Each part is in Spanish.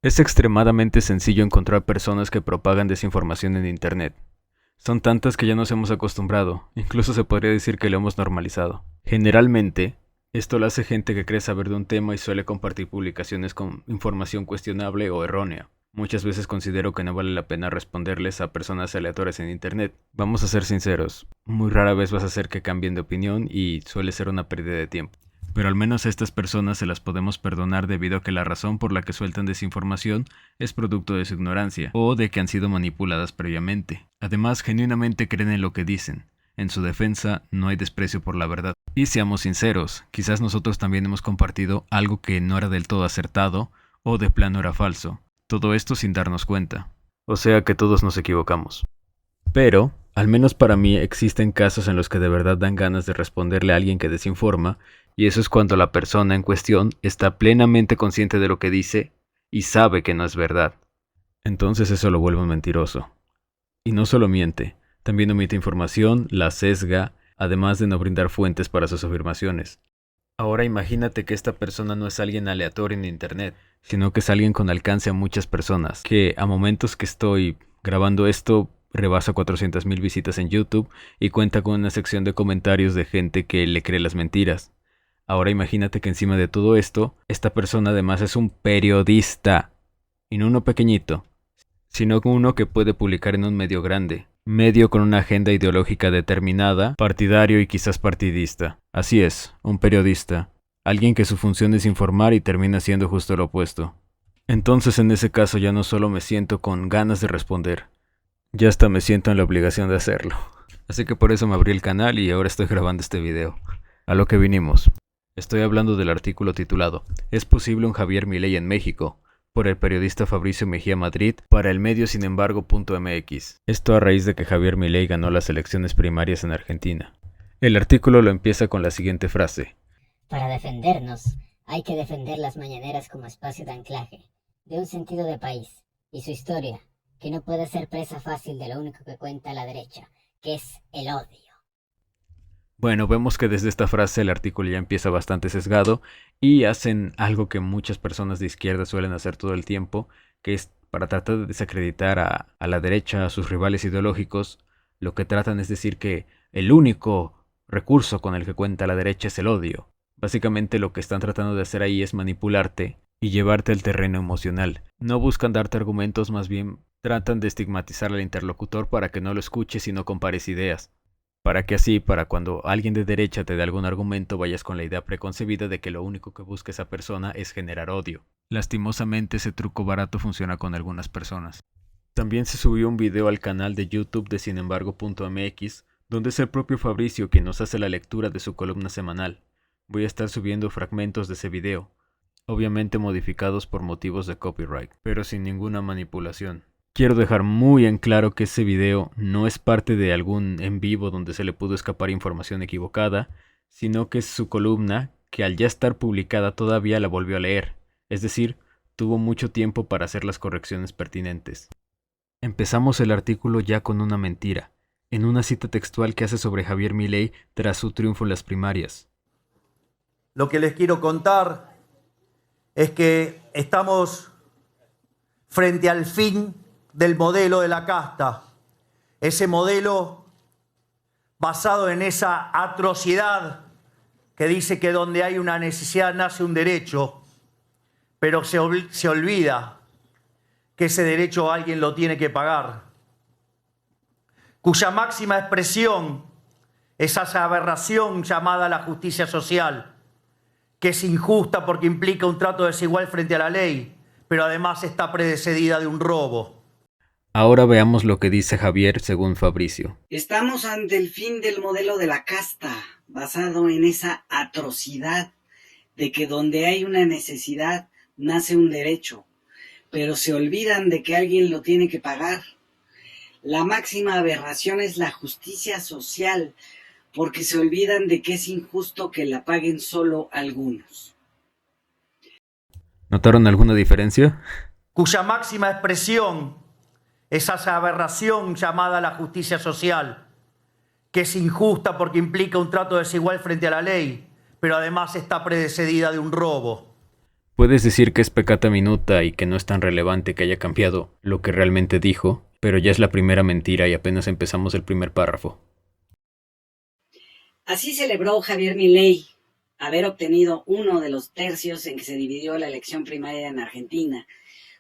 Es extremadamente sencillo encontrar personas que propagan desinformación en Internet. Son tantas que ya nos hemos acostumbrado, incluso se podría decir que lo hemos normalizado. Generalmente, esto lo hace gente que cree saber de un tema y suele compartir publicaciones con información cuestionable o errónea. Muchas veces considero que no vale la pena responderles a personas aleatorias en Internet. Vamos a ser sinceros, muy rara vez vas a hacer que cambien de opinión y suele ser una pérdida de tiempo. Pero al menos a estas personas se las podemos perdonar debido a que la razón por la que sueltan desinformación es producto de su ignorancia o de que han sido manipuladas previamente. Además, genuinamente creen en lo que dicen. En su defensa, no hay desprecio por la verdad. Y seamos sinceros, quizás nosotros también hemos compartido algo que no era del todo acertado o de plano era falso. Todo esto sin darnos cuenta. O sea que todos nos equivocamos. Pero, al menos para mí, existen casos en los que de verdad dan ganas de responderle a alguien que desinforma, y eso es cuando la persona en cuestión está plenamente consciente de lo que dice y sabe que no es verdad. Entonces eso lo vuelve un mentiroso. Y no solo miente, también omite información, la sesga, además de no brindar fuentes para sus afirmaciones. Ahora imagínate que esta persona no es alguien aleatorio en internet, sino que es alguien con alcance a muchas personas, que a momentos que estoy grabando esto rebasa 400,000 visitas en YouTube y cuenta con una sección de comentarios de gente que le cree las mentiras. Ahora imagínate que encima de todo esto, esta persona además es un periodista, y no uno pequeñito, sino uno que puede publicar en un medio grande, medio con una agenda ideológica determinada, partidario y quizás partidista. Así es, un periodista, alguien que su función es informar y termina siendo justo lo opuesto. Entonces en ese caso ya no solo me siento con ganas de responder, ya hasta me siento en la obligación de hacerlo. Así que por eso me abrí el canal y ahora estoy grabando este video. A lo que vinimos. Estoy hablando del artículo titulado ¿Es posible un Javier Milei en México? Por el periodista Fabricio Mejía Madrid para el medio sinembargo.mx. Esto a raíz de que Javier Milei ganó las elecciones primarias en Argentina. El artículo lo empieza con la siguiente frase. Para defendernos, hay que defender las mañaneras como espacio de anclaje, de un sentido de país, y su historia, que no puede ser presa fácil de lo único que cuenta la derecha, que es el odio. Bueno, vemos que desde esta frase el artículo ya empieza bastante sesgado y hacen algo que muchas personas de izquierda suelen hacer todo el tiempo, que es para tratar de desacreditar a la derecha, a sus rivales ideológicos. Lo que tratan es decir que el único recurso con el que cuenta la derecha es el odio. Básicamente lo que están tratando de hacer ahí es manipularte y llevarte al terreno emocional. No buscan darte argumentos, más bien tratan de estigmatizar al interlocutor para que no lo escuches y no compares ideas. Para que así, para cuando alguien de derecha te dé algún argumento, vayas con la idea preconcebida de que lo único que busca esa persona es generar odio. Lastimosamente ese truco barato funciona con algunas personas. También se subió un video al canal de YouTube de sinembargo.mx, donde es el propio Fabricio quien nos hace la lectura de su columna semanal. Voy a estar subiendo fragmentos de ese video, obviamente modificados por motivos de copyright, pero sin ninguna manipulación. Quiero dejar muy en claro que ese video no es parte de algún en vivo donde se le pudo escapar información equivocada, sino que es su columna que al ya estar publicada todavía la volvió a leer, es decir, tuvo mucho tiempo para hacer las correcciones pertinentes. Empezamos el artículo ya con una mentira, en una cita textual que hace sobre Javier Milei tras su triunfo en las primarias. Lo que les quiero contar es que estamos frente al fin del modelo de la casta, ese modelo basado en esa atrocidad que dice que donde hay una necesidad nace un derecho, pero se olvida que ese derecho alguien lo tiene que pagar, cuya máxima expresión es esa aberración llamada la justicia social, que es injusta porque implica un trato desigual frente a la ley, pero además está precedida de un robo. Ahora veamos lo que dice Javier según Fabricio. Estamos ante el fin del modelo de la casta, basado en esa atrocidad de que donde hay una necesidad nace un derecho, pero se olvidan de que alguien lo tiene que pagar. La máxima aberración es la justicia social, porque se olvidan de que es injusto que la paguen solo algunos. ¿Notaron alguna diferencia? Cuya máxima expresión es esa aberración llamada la justicia social, que es injusta porque implica un trato desigual frente a la ley, pero además está precedida de un robo. Puedes decir que es peccata minuta y que no es tan relevante que haya cambiado lo que realmente dijo, pero ya es la primera mentira y apenas empezamos el primer párrafo. Así celebró Javier Milei haber obtenido 1 de los tercios en que se dividió la elección primaria en Argentina,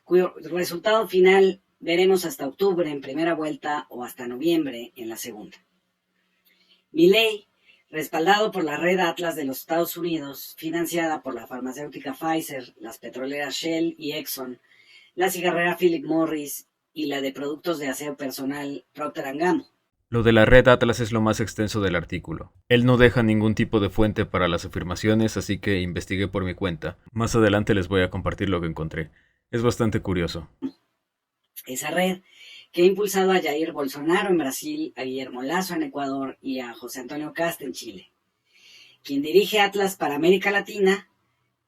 cuyo resultado final veremos hasta octubre en primera vuelta o hasta noviembre en la segunda. Milei, respaldado por la red Atlas de los Estados Unidos, financiada por la farmacéutica Pfizer, las petroleras Shell y Exxon, la cigarrera Philip Morris y la de productos de aseo personal Procter & Gamble. Lo de la red Atlas es lo más extenso del artículo. Él no deja ningún tipo de fuente para las afirmaciones, así que investigué por mi cuenta. Más adelante les voy a compartir lo que encontré. Es bastante curioso. Esa red, que ha impulsado a Jair Bolsonaro en Brasil, a Guillermo Lasso en Ecuador y a José Antonio Kast en Chile. Quien dirige Atlas para América Latina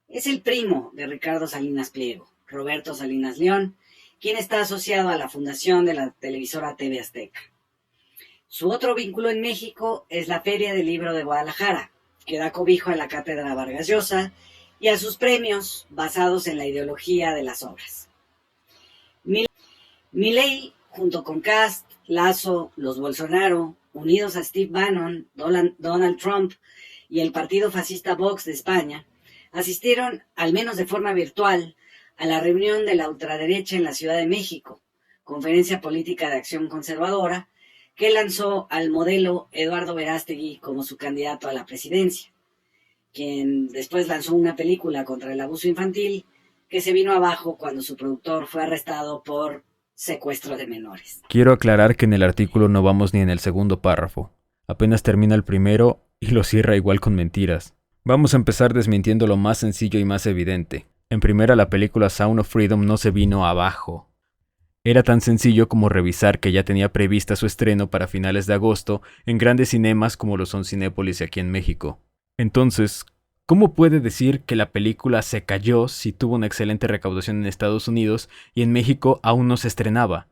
es el primo de Ricardo Salinas Pliego, Roberto Salinas León, quien está asociado a la fundación de la televisora TV Azteca. Su otro vínculo en México es la Feria del Libro de Guadalajara, que da cobijo a la Cátedra Vargas Llosa y a sus premios basados en la ideología de las obras. Milei, junto con Kast, Lasso, los Bolsonaro, unidos a Steve Bannon, Donald Trump y el partido fascista Vox de España, asistieron, al menos de forma virtual, a la reunión de la ultraderecha en la Ciudad de México, Conferencia Política de Acción Conservadora, que lanzó al modelo Eduardo Verástegui como su candidato a la presidencia, quien después lanzó una película contra el abuso infantil que se vino abajo cuando su productor fue arrestado por secuestro de menores. Quiero aclarar que en el artículo no vamos ni en el segundo párrafo. Apenas termina el primero y lo cierra igual con mentiras. Vamos a empezar desmintiendo lo más sencillo y más evidente. En primera, la película Sound of Freedom no se vino abajo. Era tan sencillo como revisar que ya tenía prevista su estreno para finales de agosto en grandes cinemas como lo son Cinépolis y aquí en México. Entonces, ¿cómo puede decir que la película se cayó si tuvo una excelente recaudación en Estados Unidos y en México aún no se estrenaba?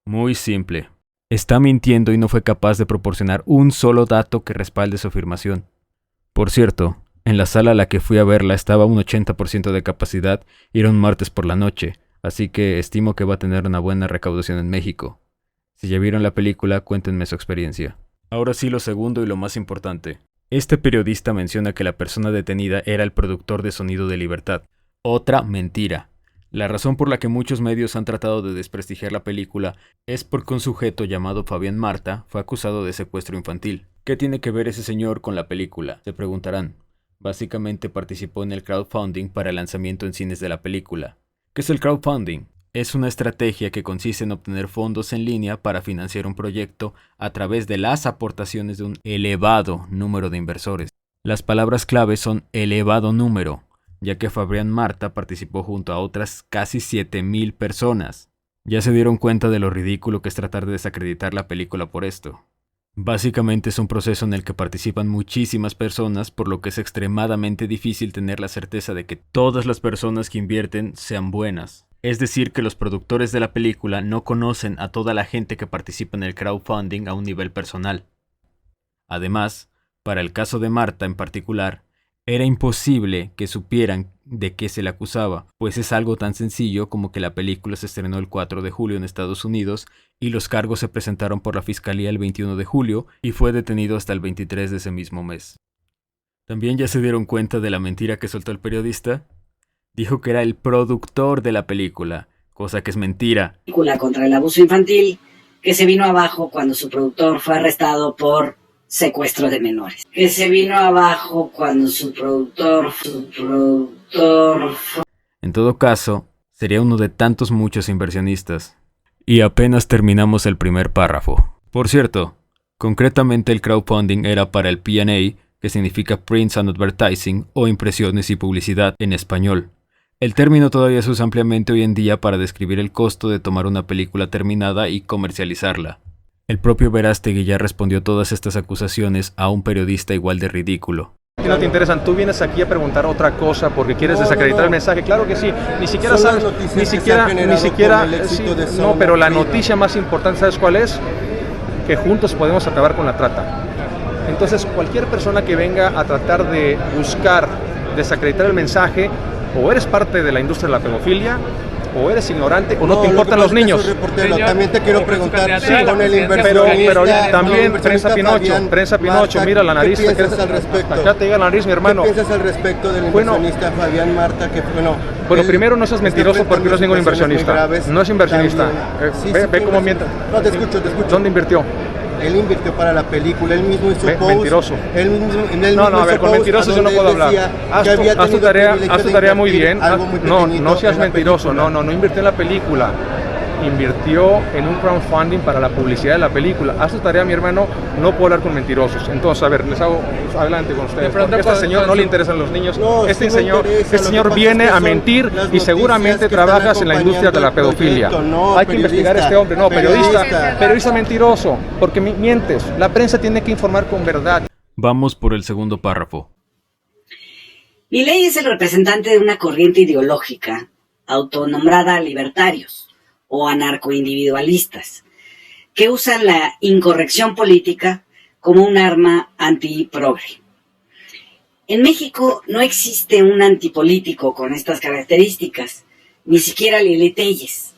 Muy simple. Está mintiendo y no fue capaz de proporcionar un solo dato que respalde su afirmación. Por cierto, en la sala a la que fui a verla estaba un 80% de capacidad y era un martes por la noche, así que estimo que va a tener una buena recaudación en México. Si ya vieron la película, cuéntenme su experiencia. Ahora sí, lo segundo y lo más importante. Este periodista menciona que la persona detenida era el productor de Sonido de Libertad. Otra mentira. La razón por la que muchos medios han tratado de desprestigiar la película es porque un sujeto llamado Fabián Marta fue acusado de secuestro infantil. ¿Qué tiene que ver ese señor con la película?, se preguntarán. Básicamente participó en el crowdfunding para el lanzamiento en cines de la película. ¿Qué es el crowdfunding? Es una estrategia que consiste en obtener fondos en línea para financiar un proyecto a través de las aportaciones de un elevado número de inversores. Las palabras clave son elevado número, ya que Fabián Marta participó junto a otras casi 7,000 personas. Ya se dieron cuenta de lo ridículo que es tratar de desacreditar la película por esto. Básicamente es un proceso en el que participan muchísimas personas, por lo que es extremadamente difícil tener la certeza de que todas las personas que invierten sean buenas. Es decir, que los productores de la película no conocen a toda la gente que participa en el crowdfunding a un nivel personal. Además, para el caso de Marta en particular, era imposible que supieran de qué se le acusaba, pues es algo tan sencillo como que la película se estrenó el 4 de julio en Estados Unidos y los cargos se presentaron por la fiscalía el 21 de julio y fue detenido hasta el 23 de ese mismo mes. ¿También ya se dieron cuenta de la mentira que soltó el periodista? Dijo que era el productor de la película, cosa que es mentira. Película contra el abuso infantil que se vino abajo cuando su productor fue arrestado por secuestro de menores. Que se vino abajo cuando su productor En todo caso, sería uno de tantos muchos inversionistas. Y apenas terminamos el primer párrafo. Por cierto, concretamente el crowdfunding era para el P&A, que significa Prints and Advertising o impresiones y publicidad en español. El término todavía se usa ampliamente hoy en día para describir el costo de tomar una película terminada y comercializarla. El propio Verástegui ya respondió todas estas acusaciones a un periodista igual de ridículo. Si no te interesan, tú vienes aquí a preguntar otra cosa porque quieres desacreditar el mensaje. Claro que sí, ni siquiera sabes, no, pero la noticia más importante, ¿sabes cuál es? Que juntos podemos acabar con la trata. Entonces, cualquier persona que venga a tratar de buscar desacreditar el mensaje, o eres parte de la industria de la pedofilia, o eres ignorante, o no te importan los niños. También te quiero preguntar Sí, con el pero inversionista, también prensa Pinocho, Marta, mira la nariz. ¿qué piensas al respecto? Acá te llega la nariz, mi hermano. ¿Qué piensas al respecto del inversionista Fabián Marta? Bueno, primero no seas mentiroso porque no es ningún inversionista. No es inversionista. Ve cómo miente. No, te escucho. ¿Dónde invirtió? Él invirtió para la película, él mismo hizo post. Mentiroso. No, a ver, con mentirosos yo no puedo hablar. Haz tu tarea muy bien. No seas mentiroso. No invirtió en la película. Invirtió en un crowdfunding para la publicidad de la película. Haz tu tarea, mi hermano. No puedo hablar con mentirosos. Entonces, a ver, les hago adelante con ustedes. Porque a este señor no le interesan los niños. Este señor viene a mentir y seguramente trabajas en la industria de la pedofilia. Hay que investigar a este hombre. No, periodista mentiroso. Porque mientes. La prensa tiene que informar con verdad. Vamos por el segundo párrafo. Milei es el representante de una corriente ideológica autonombrada libertarios o anarcoindividualistas, que usan la incorrección política como un arma antiprogre. En México no existe un antipolítico con estas características, ni siquiera Lili Telles.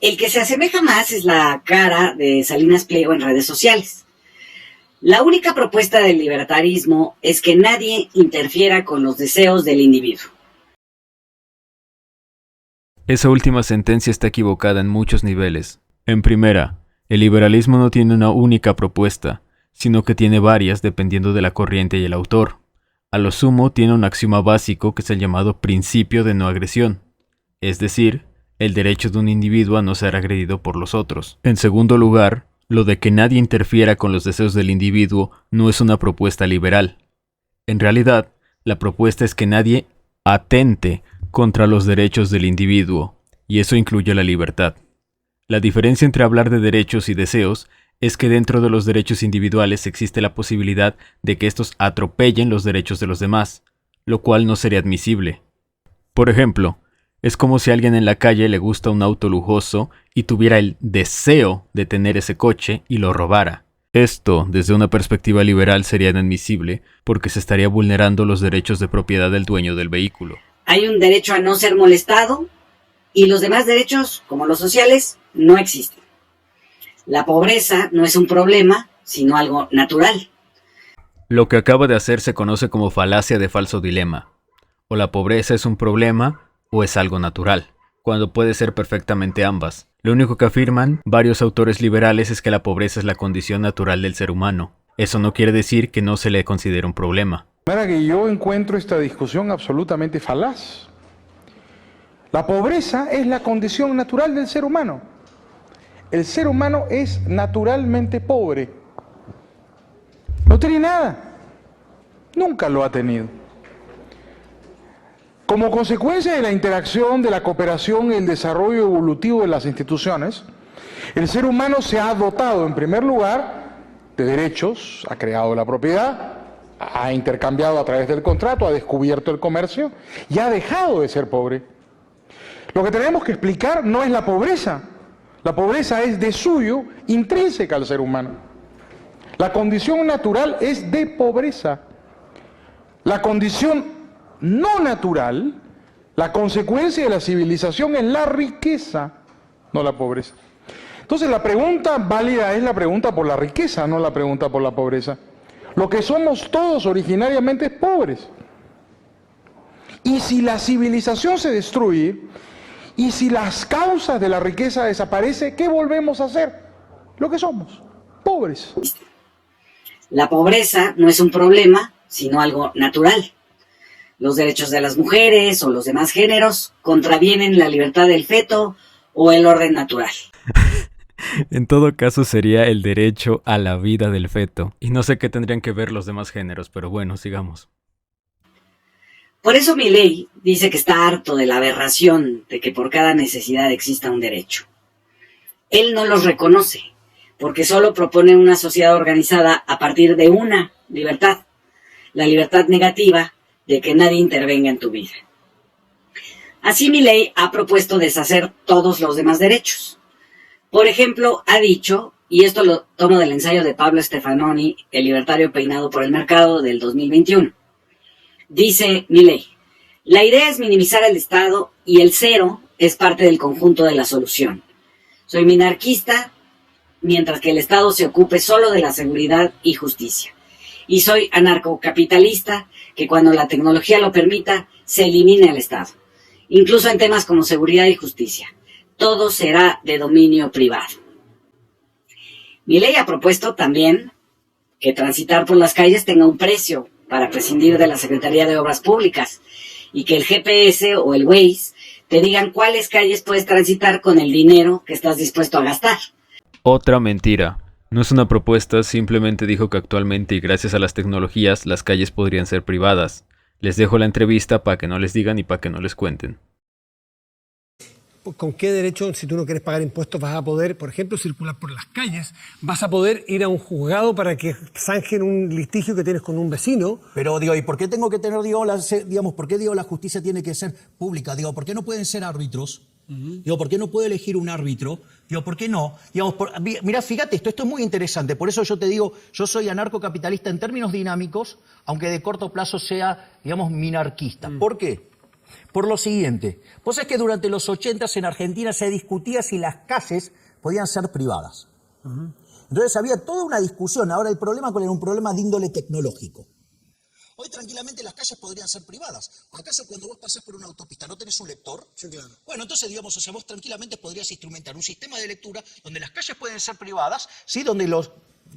El que se asemeja más es la cara de Salinas Pliego en redes sociales. La única propuesta del libertarismo es que nadie interfiera con los deseos del individuo. Esa última sentencia está equivocada en muchos niveles. En primera, el liberalismo no tiene una única propuesta, sino que tiene varias dependiendo de la corriente y el autor. A lo sumo tiene un axioma básico que es el llamado principio de no agresión, es decir, el derecho de un individuo a no ser agredido por los otros. En segundo lugar, lo de que nadie interfiera con los deseos del individuo no es una propuesta liberal. En realidad, la propuesta es que nadie atente contra los derechos del individuo, y eso incluye la libertad. La diferencia entre hablar de derechos y deseos es que dentro de los derechos individuales existe la posibilidad de que estos atropellen los derechos de los demás, lo cual no sería admisible. Por ejemplo, es como si a alguien en la calle le gusta un auto lujoso y tuviera el deseo de tener ese coche y lo robara. Esto, desde una perspectiva liberal, sería inadmisible porque se estaría vulnerando los derechos de propiedad del dueño del vehículo. Hay un derecho a no ser molestado y los demás derechos, como los sociales, no existen. La pobreza no es un problema, sino algo natural. Lo que acaba de hacer se conoce como falacia de falso dilema. O la pobreza es un problema o es algo natural, cuando puede ser perfectamente ambas. Lo único que afirman varios autores liberales es que la pobreza es la condición natural del ser humano. Eso no quiere decir que no se le considere un problema. De manera que yo encuentro esta discusión absolutamente falaz. La pobreza es la condición natural del ser humano. El ser humano es naturalmente pobre. No tiene nada. Nunca lo ha tenido. Como consecuencia de la interacción, de la cooperación y el desarrollo evolutivo de las instituciones, el ser humano se ha dotado, en primer lugar, de derechos, ha creado la propiedad, ha intercambiado a través del contrato, ha descubierto el comercio y ha dejado de ser pobre. Lo que tenemos que explicar no es la pobreza. La pobreza es de suyo, intrínseca al ser humano. La condición natural es de pobreza. La condición no natural, la consecuencia de la civilización es la riqueza, no la pobreza. Entonces la pregunta válida es la pregunta por la riqueza, no la pregunta por la pobreza. Lo que somos todos originariamente es pobres. Y si la civilización se destruye, y si las causas de la riqueza desaparecen, ¿qué volvemos a hacer? Lo que somos, pobres. La pobreza no es un problema, sino algo natural. Los derechos de las mujeres o los demás géneros contravienen la libertad del feto o el orden natural. En todo caso sería el derecho a la vida del feto. Y no sé qué tendrían que ver los demás géneros, pero bueno, sigamos. Por eso Milei dice que está harto de la aberración de que por cada necesidad exista un derecho. Él no los reconoce, porque solo propone una sociedad organizada a partir de una libertad, la libertad negativa de que nadie intervenga en tu vida. Así Milei ha propuesto deshacer todos los demás derechos. Por ejemplo, ha dicho, y esto lo tomo del ensayo de Pablo Stefanoni, el libertario peinado por el mercado del 2021, dice Milei: La idea es minimizar el Estado y el cero es parte del conjunto de la solución. Soy minarquista, mientras que el Estado se ocupe solo de la seguridad y justicia. Y soy anarcocapitalista, que cuando la tecnología lo permita, se elimine al Estado. Incluso en temas como seguridad y justicia. Todo será de dominio privado. Milei ha propuesto también que transitar por las calles tenga un precio para prescindir de la Secretaría de Obras Públicas y que el GPS o el Waze te digan cuáles calles puedes transitar con el dinero que estás dispuesto a gastar. Otra mentira. No es una propuesta, simplemente dijo que actualmente y gracias a las tecnologías las calles podrían ser privadas. Les dejo la entrevista para que no les digan y para que no les cuenten. ¿Con qué derecho, si tú no quieres pagar impuestos, vas a poder, por ejemplo, circular por las calles? ¿Vas a poder ir a un juzgado para que zanjen un litigio que tienes con un vecino? Pero digo, ¿y por qué tengo que tener, por qué la justicia tiene que ser pública? Digo, ¿por qué no pueden ser árbitros? Digo, ¿por qué no puedo elegir un árbitro? Digo, ¿por qué no? Digamos, mira, fíjate, esto es muy interesante. Por eso yo te digo, yo soy anarcocapitalista en términos dinámicos, aunque de corto plazo sea, digamos, minarquista. ¿Por qué? Por lo siguiente, vos sabés que durante los 80s en Argentina se discutía si las calles podían ser privadas. Entonces había toda una discusión. Ahora el problema, ¿cuál era? Un problema de índole tecnológico. Hoy tranquilamente las calles podrían ser privadas. ¿Acaso cuando vos pasás por una autopista no tenés un lector? Sí, claro. Bueno, entonces digamos, o sea, vos tranquilamente podrías instrumentar un sistema de lectura donde las calles pueden ser privadas, ¿sí? Donde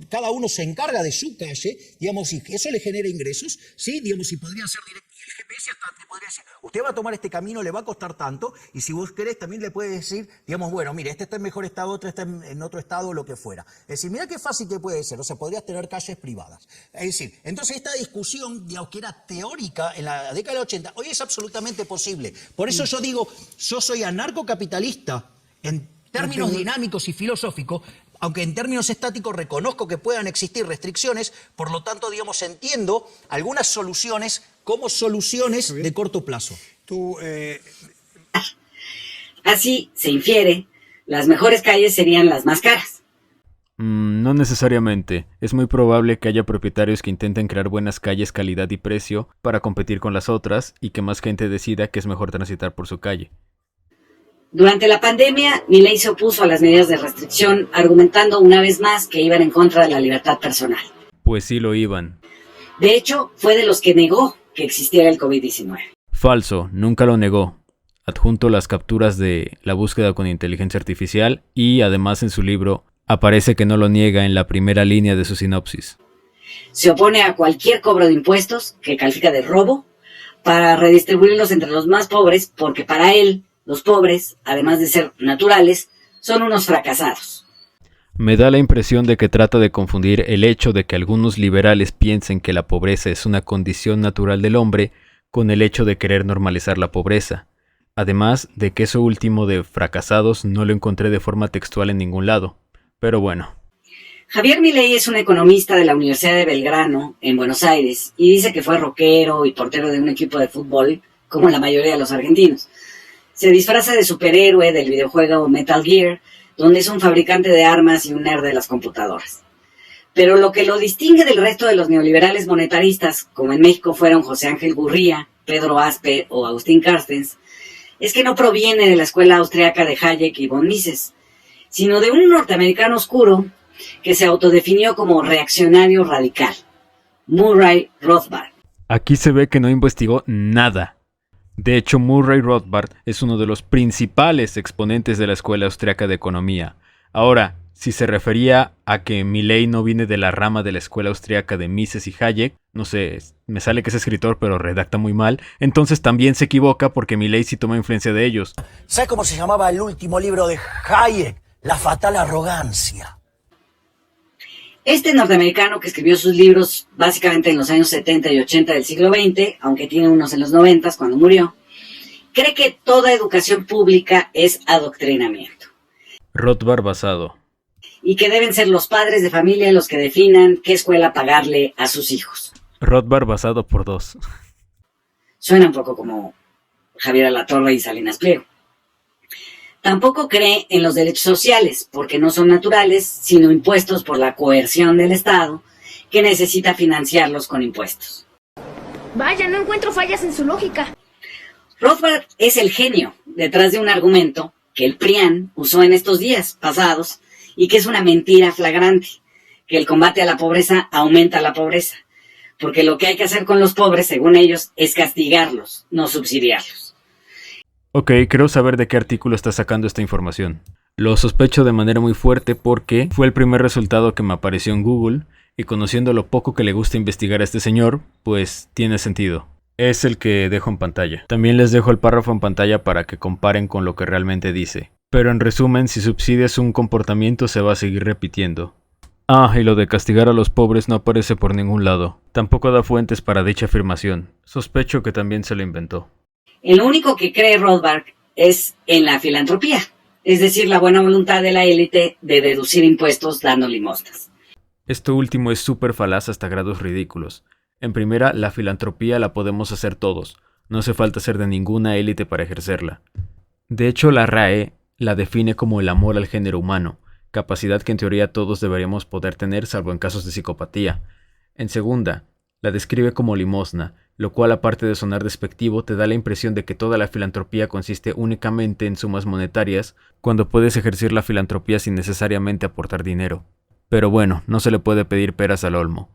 cada uno se encarga de su calle, digamos, y eso le genera ingresos, ¿sí? Digamos, y podría ser directo. Y el GPS hasta te podría decir, usted va a tomar este camino, le va a costar tanto, y si vos querés también le puede decir, digamos, bueno, mire, este está en mejor estado, otro está en otro estado, lo que fuera. Es decir, mira qué fácil que puede ser, o sea, podrías tener calles privadas. Es decir, entonces esta discusión, digamos, que era teórica en la década del 80, hoy es absolutamente posible. Por eso yo digo, yo soy anarcocapitalista en términos dinámicos y filosóficos, aunque en términos estáticos reconozco que puedan existir restricciones, por lo tanto, digamos, entiendo algunas soluciones como soluciones de corto plazo. Así, se infiere, las mejores calles serían las más caras. No necesariamente. Es muy probable que haya propietarios que intenten crear buenas calles, calidad y precio para competir con las otras y que más gente decida que es mejor transitar por su calle. Durante la pandemia, Milei se opuso a las medidas de restricción, argumentando una vez más que iban en contra de la libertad personal. Pues sí lo iban. De hecho, fue de los que negó que existiera el COVID-19. Falso, nunca lo negó. Adjunto las capturas de la búsqueda con inteligencia artificial y además en su libro aparece que no lo niega en la primera línea de su sinopsis. Se opone a cualquier cobro de impuestos, que califica de robo, para redistribuirlos entre los más pobres, porque para él, los pobres, además de ser naturales, son unos fracasados. Me da la impresión de que trata de confundir el hecho de que algunos liberales piensen que la pobreza es una condición natural del hombre con el hecho de querer normalizar la pobreza. Además de que eso último de fracasados no lo encontré de forma textual en ningún lado. Pero bueno. Javier Milei es un economista de la Universidad de Belgrano, en Buenos Aires, y dice que fue rockero y portero de un equipo de fútbol, como la mayoría de los argentinos. Se disfraza de superhéroe del videojuego Metal Gear, donde es un fabricante de armas y un nerd de las computadoras. Pero lo que lo distingue del resto de los neoliberales monetaristas, como en México fueron José Ángel Gurría, Pedro Aspe o Agustín Carstens, es que no proviene de la escuela austriaca de Hayek y von Mises, sino de un norteamericano oscuro que se autodefinió como reaccionario radical, Murray Rothbard. Aquí se ve que no investigó nada. De hecho, Murray Rothbard es uno de los principales exponentes de la Escuela Austriaca de Economía. Ahora, si se refería a que Milei no viene de la rama de la Escuela Austriaca de Mises y Hayek, no sé, me sale que es escritor pero redacta muy mal, entonces también se equivoca porque Milei sí toma influencia de ellos. ¿Sabes cómo se llamaba el último libro de Hayek? La fatal arrogancia. Este norteamericano que escribió sus libros básicamente en los años 70 y 80 del siglo XX, aunque tiene unos en los 90 cuando murió, cree que toda educación pública es adoctrinamiento. Rothbard basado. Y que deben ser los padres de familia los que definan qué escuela pagarle a sus hijos. Rothbard basado por 2. Suena un poco como Javier Alatorre y Salinas Pliego. Tampoco cree en los derechos sociales, porque no son naturales, sino impuestos por la coerción del Estado, que necesita financiarlos con impuestos. Vaya, no encuentro fallas en su lógica. Rothbard es el genio detrás de un argumento que el PRIAN usó en estos días pasados y que es una mentira flagrante, que el combate a la pobreza aumenta la pobreza, porque lo que hay que hacer con los pobres, según ellos, es castigarlos, no subsidiarlos. Ok, creo saber de qué artículo está sacando esta información. Lo sospecho de manera muy fuerte porque fue el primer resultado que me apareció en Google y conociendo lo poco que le gusta investigar a este señor, pues tiene sentido. Es el que dejo en pantalla. También les dejo el párrafo en pantalla para que comparen con lo que realmente dice. Pero en resumen, si subsidias un comportamiento se va a seguir repitiendo. Ah, y lo de castigar a los pobres no aparece por ningún lado. Tampoco da fuentes para dicha afirmación. Sospecho que también se lo inventó. El único que cree Rothbard es en la filantropía, es decir, la buena voluntad de la élite de deducir impuestos dando limosnas. Esto último es súper falaz hasta grados ridículos. En primera, la filantropía la podemos hacer todos. No hace falta ser de ninguna élite para ejercerla. De hecho, la RAE la define como el amor al género humano, capacidad que en teoría todos deberíamos poder tener salvo en casos de psicopatía. En segunda, la describe como limosna, lo cual aparte de sonar despectivo te da la impresión de que toda la filantropía consiste únicamente en sumas monetarias, cuando puedes ejercer la filantropía sin necesariamente aportar dinero. Pero bueno, no se le puede pedir peras al olmo.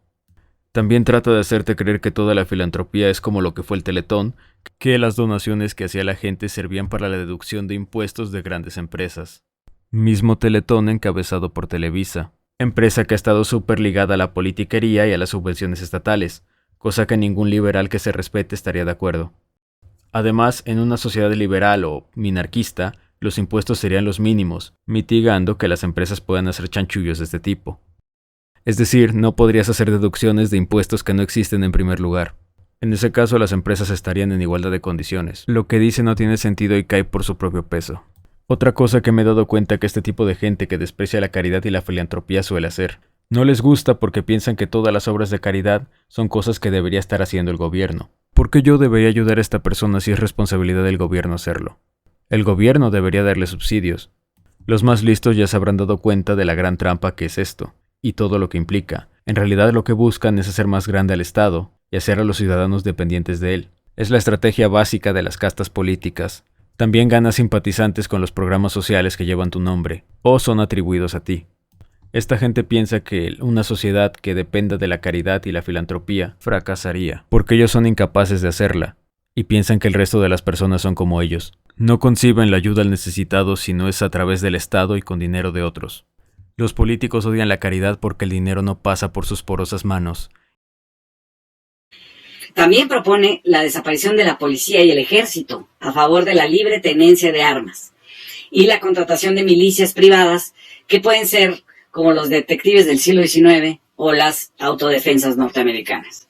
También trata de hacerte creer que toda la filantropía es como lo que fue el Teletón, que las donaciones que hacía la gente servían para la deducción de impuestos de grandes empresas. Mismo Teletón encabezado por Televisa, empresa que ha estado súper ligada a la politiquería y a las subvenciones estatales, cosa que ningún liberal que se respete estaría de acuerdo. Además, en una sociedad liberal o minarquista, los impuestos serían los mínimos, mitigando que las empresas puedan hacer chanchullos de este tipo. Es decir, no podrías hacer deducciones de impuestos que no existen en primer lugar. En ese caso, las empresas estarían en igualdad de condiciones. Lo que dice no tiene sentido y cae por su propio peso. Otra cosa que me he dado cuenta que este tipo de gente que desprecia la caridad y la filantropía suele hacer. No les gusta porque piensan que todas las obras de caridad son cosas que debería estar haciendo el gobierno. ¿Por qué yo debería ayudar a esta persona si es responsabilidad del gobierno hacerlo? El gobierno debería darle subsidios. Los más listos ya se habrán dado cuenta de la gran trampa que es esto, y todo lo que implica. En realidad lo que buscan es hacer más grande al Estado y hacer a los ciudadanos dependientes de él. Es la estrategia básica de las castas políticas. También ganas simpatizantes con los programas sociales que llevan tu nombre, o son atribuidos a ti. Esta gente piensa que una sociedad que dependa de la caridad y la filantropía fracasaría, porque ellos son incapaces de hacerla, y piensan que el resto de las personas son como ellos. No conciben la ayuda al necesitado si no es a través del Estado y con dinero de otros. Los políticos odian la caridad porque el dinero no pasa por sus porosas manos. También propone la desaparición de la policía y el ejército a favor de la libre tenencia de armas y la contratación de milicias privadas que pueden ser como los detectives del siglo XIX o las autodefensas norteamericanas.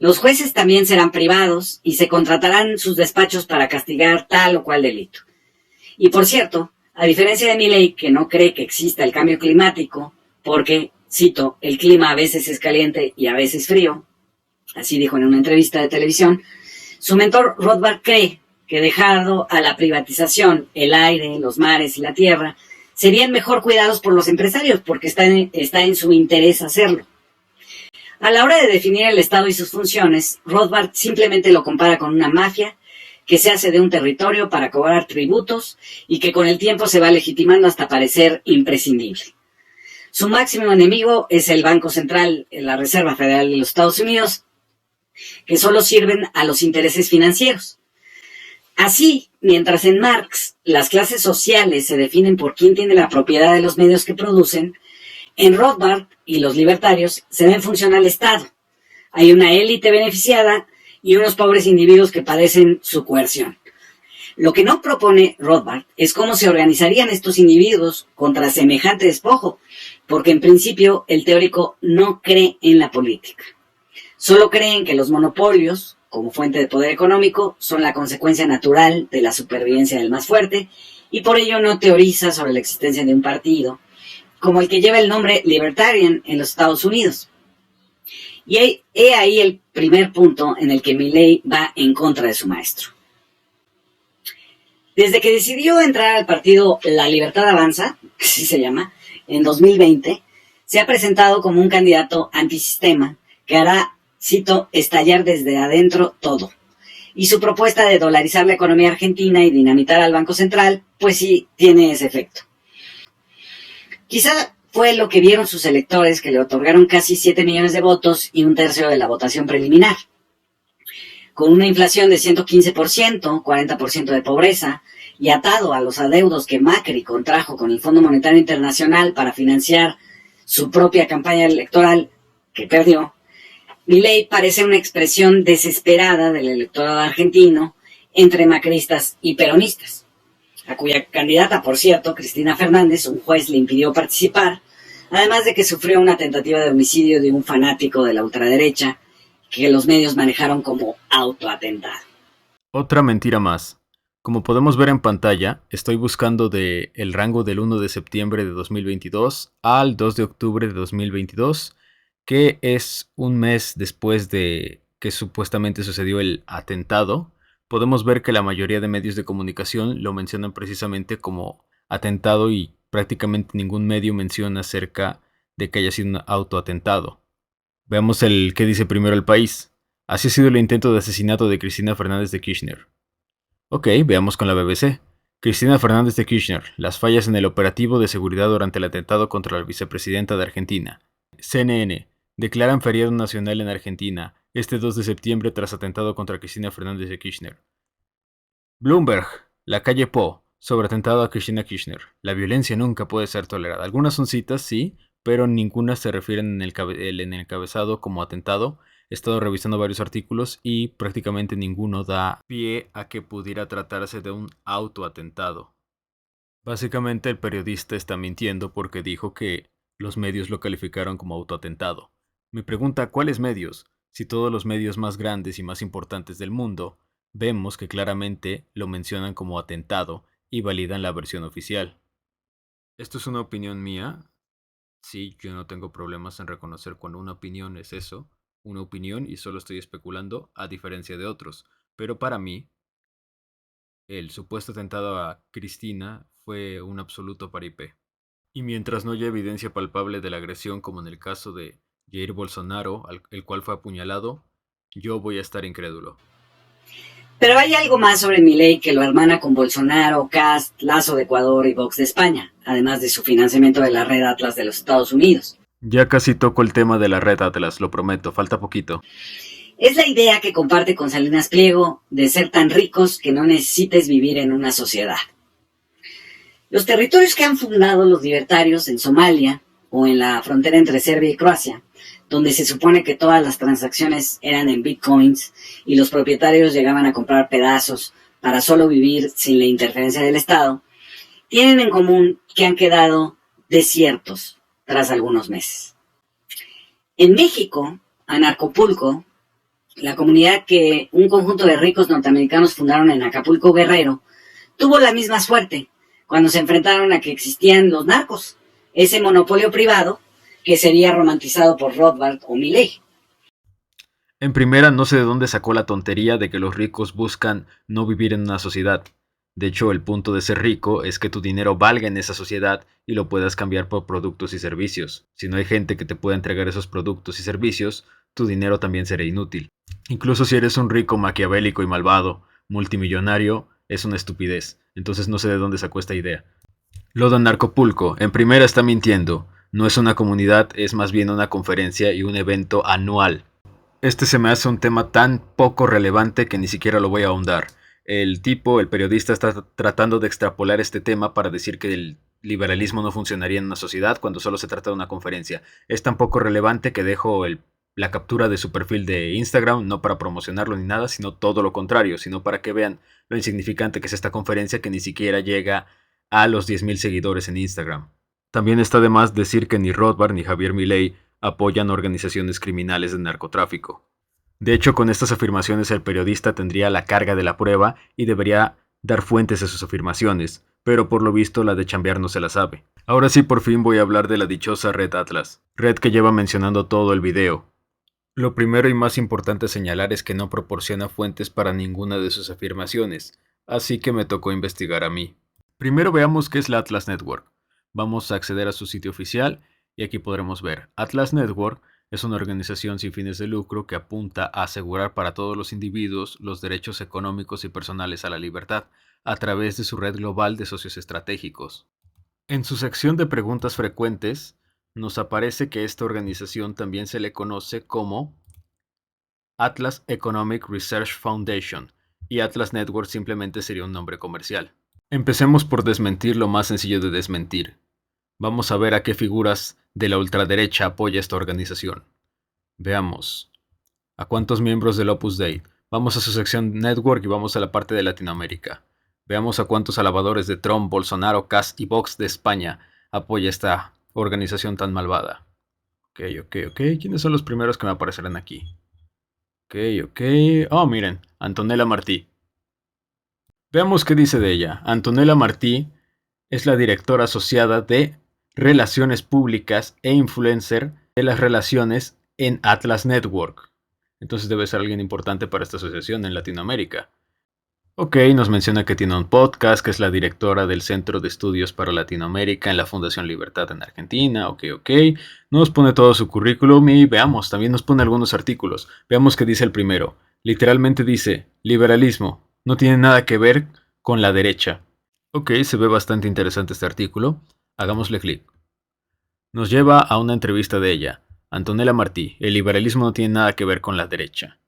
Los jueces también serán privados y se contratarán sus despachos para castigar tal o cual delito. Y por cierto, a diferencia de Milei, que no cree que exista el cambio climático, porque, cito, el clima a veces es caliente y a veces frío, así dijo en una entrevista de televisión, su mentor Rothbard cree que dejado a la privatización el aire, los mares y la tierra, serían mejor cuidados por los empresarios, porque está en su interés hacerlo. A la hora de definir el Estado y sus funciones, Rothbard simplemente lo compara con una mafia que se hace de un territorio para cobrar tributos y que con el tiempo se va legitimando hasta parecer imprescindible. Su máximo enemigo es el Banco Central, la Reserva Federal de los Estados Unidos, que solo sirven a los intereses financieros. Así, mientras en Marx las clases sociales se definen por quién tiene la propiedad de los medios que producen, en Rothbard y los libertarios se ven función al Estado. Hay una élite beneficiada y unos pobres individuos que padecen su coerción. Lo que no propone Rothbard es cómo se organizarían estos individuos contra semejante despojo, porque en principio el teórico no cree en la política. Solo creen que los monopolios, como fuente de poder económico, son la consecuencia natural de la supervivencia del más fuerte, y por ello no teoriza sobre la existencia de un partido, como el que lleva el nombre Libertarian en los Estados Unidos. Y he ahí el primer punto en el que Milei va en contra de su maestro. Desde que decidió entrar al partido La Libertad Avanza, así se llama, en 2020, se ha presentado como un candidato antisistema que hará, cito, estallar desde adentro todo. Y su propuesta de dolarizar la economía argentina y dinamitar al Banco Central, pues sí, tiene ese efecto. Quizá fue lo que vieron sus electores, que le otorgaron casi 7 millones de votos y 1/3 de la votación preliminar. Con una inflación de 115%, 40% de pobreza, y atado a los adeudos que Macri contrajo con el Fondo Monetario Internacional para financiar su propia campaña electoral, que perdió, Milei parece una expresión desesperada del electorado argentino entre macristas y peronistas, a cuya candidata, por cierto, Cristina Fernández, un juez le impidió participar, además de que sufrió una tentativa de homicidio de un fanático de la ultraderecha que los medios manejaron como autoatentado. Otra mentira más. Como podemos ver en pantalla, estoy buscando el rango del 1 de septiembre de 2022 al 2 de octubre de 2022, que es un mes después de que supuestamente sucedió el atentado. Podemos ver que la mayoría de medios de comunicación lo mencionan precisamente como atentado y prácticamente ningún medio menciona acerca de que haya sido un autoatentado. Veamos el que dice primero El País. Así ha sido el intento de asesinato de Cristina Fernández de Kirchner. Ok, veamos con la BBC. Cristina Fernández de Kirchner, las fallas en el operativo de seguridad durante el atentado contra la vicepresidenta de Argentina. CNN, declaran feriado nacional en Argentina este 2 de septiembre tras atentado contra Cristina Fernández de Kirchner. Bloomberg, la calle Po, sobre atentado a Cristina Kirchner. La violencia nunca puede ser tolerada. Algunas son citas, sí, pero ninguna se refieren en el encabezado como atentado. He estado revisando varios artículos y prácticamente ninguno da pie a que pudiera tratarse de un autoatentado. Básicamente el periodista está mintiendo porque dijo que los medios lo calificaron como autoatentado. Me pregunta ¿cuáles medios? Si todos los medios más grandes y más importantes del mundo, vemos que claramente lo mencionan como atentado y validan la versión oficial. ¿Esto es una opinión mía? Sí, yo no tengo problemas en reconocer cuando una opinión es eso, una opinión y solo estoy especulando a diferencia de otros. Pero para mí, el supuesto atentado a Cristina fue un absoluto paripé. Y mientras no haya evidencia palpable de la agresión como en el caso de Jair Bolsonaro, el cual fue apuñalado, yo voy a estar incrédulo. Pero hay algo más sobre Milei que lo hermana con Bolsonaro, Kast, Lasso de Ecuador y Vox de España, además de su financiamiento de la red Atlas de los Estados Unidos. Ya casi toco el tema de la red Atlas, lo prometo, falta poquito. Es la idea que comparte con Salinas Pliego de ser tan ricos que no necesites vivir en una sociedad. Los territorios que han fundado los libertarios en Somalia o en la frontera entre Serbia y Croacia, donde se supone que todas las transacciones eran en bitcoins y los propietarios llegaban a comprar pedazos para solo vivir sin la interferencia del Estado, tienen en común que han quedado desiertos tras algunos meses. En México, Anarcopulco, la comunidad que un conjunto de ricos norteamericanos fundaron en Acapulco, Guerrero, tuvo la misma suerte cuando se enfrentaron a que existían los narcos, ese monopolio privado que sería romantizado por Rothbard o Milei. En primera, no sé de dónde sacó la tontería de que los ricos buscan no vivir en una sociedad. De hecho, el punto de ser rico es que tu dinero valga en esa sociedad y lo puedas cambiar por productos y servicios. Si no hay gente que te pueda entregar esos productos y servicios, tu dinero también será inútil. Incluso si eres un rico maquiavélico y malvado, multimillonario, es una estupidez. Entonces no sé de dónde sacó esta idea. Lo de Anarcopulco, en primera está mintiendo. No es una comunidad, es más bien una conferencia y un evento anual. Este se me hace un tema tan poco relevante que ni siquiera lo voy a ahondar. El periodista está tratando de extrapolar este tema para decir que el liberalismo no funcionaría en una sociedad cuando solo se trata de una conferencia. Es tan poco relevante que dejo la captura de su perfil de Instagram, no para promocionarlo ni nada, sino todo lo contrario, sino para que vean lo insignificante que es esta conferencia que ni siquiera llega a los 10,000 seguidores en Instagram. También está de más decir que ni Rothbard ni Javier Milei apoyan organizaciones criminales de narcotráfico. De hecho, con estas afirmaciones el periodista tendría la carga de la prueba y debería dar fuentes a sus afirmaciones, pero por lo visto la de chambear no se la sabe. Ahora sí, por fin voy a hablar de la dichosa red Atlas, red que lleva mencionando todo el video. Lo primero y más importante a señalar es que no proporciona fuentes para ninguna de sus afirmaciones, así que me tocó investigar a mí. Primero veamos qué es la Atlas Network. Vamos a acceder a su sitio oficial y aquí podremos ver. Atlas Network Es una organización sin fines de lucro que apunta a asegurar para todos los individuos los derechos económicos y personales a la libertad a través de su red global de socios estratégicos. En su sección de preguntas frecuentes, nos aparece que esta organización también se le conoce como Atlas Economic Research Foundation, y Atlas Network simplemente sería un nombre comercial. Empecemos por desmentir lo más sencillo de desmentir. Vamos a ver a qué figuras de la ultraderecha apoya esta organización. Veamos. ¿A cuántos miembros del Opus Dei? Vamos a su sección Network y vamos a la parte de Latinoamérica. Veamos a cuántos alabadores de Trump, Bolsonaro, Kast y Vox de España apoya esta organización tan malvada. Ok. ¿Quiénes son los primeros que me aparecerán aquí? Ok. Oh, miren, Antonella Martí. Veamos qué dice de ella. Antonella Martí es la directora asociada de Relaciones Públicas e Influencer de las Relaciones en Atlas Network. Entonces debe ser alguien importante para esta asociación en Latinoamérica. Ok, nos menciona que tiene un podcast, que es la directora del Centro de Estudios para Latinoamérica en la Fundación Libertad en Argentina. Ok. Nos pone todo su currículum y veamos, también nos pone algunos artículos. Veamos qué dice el primero. Literalmente dice, liberalismo, no tiene nada que ver con la derecha. Ok, se ve bastante interesante este artículo. Hagámosle clic. Nos lleva a una entrevista de ella. Antonella Martí, el liberalismo no tiene nada que ver con la derecha.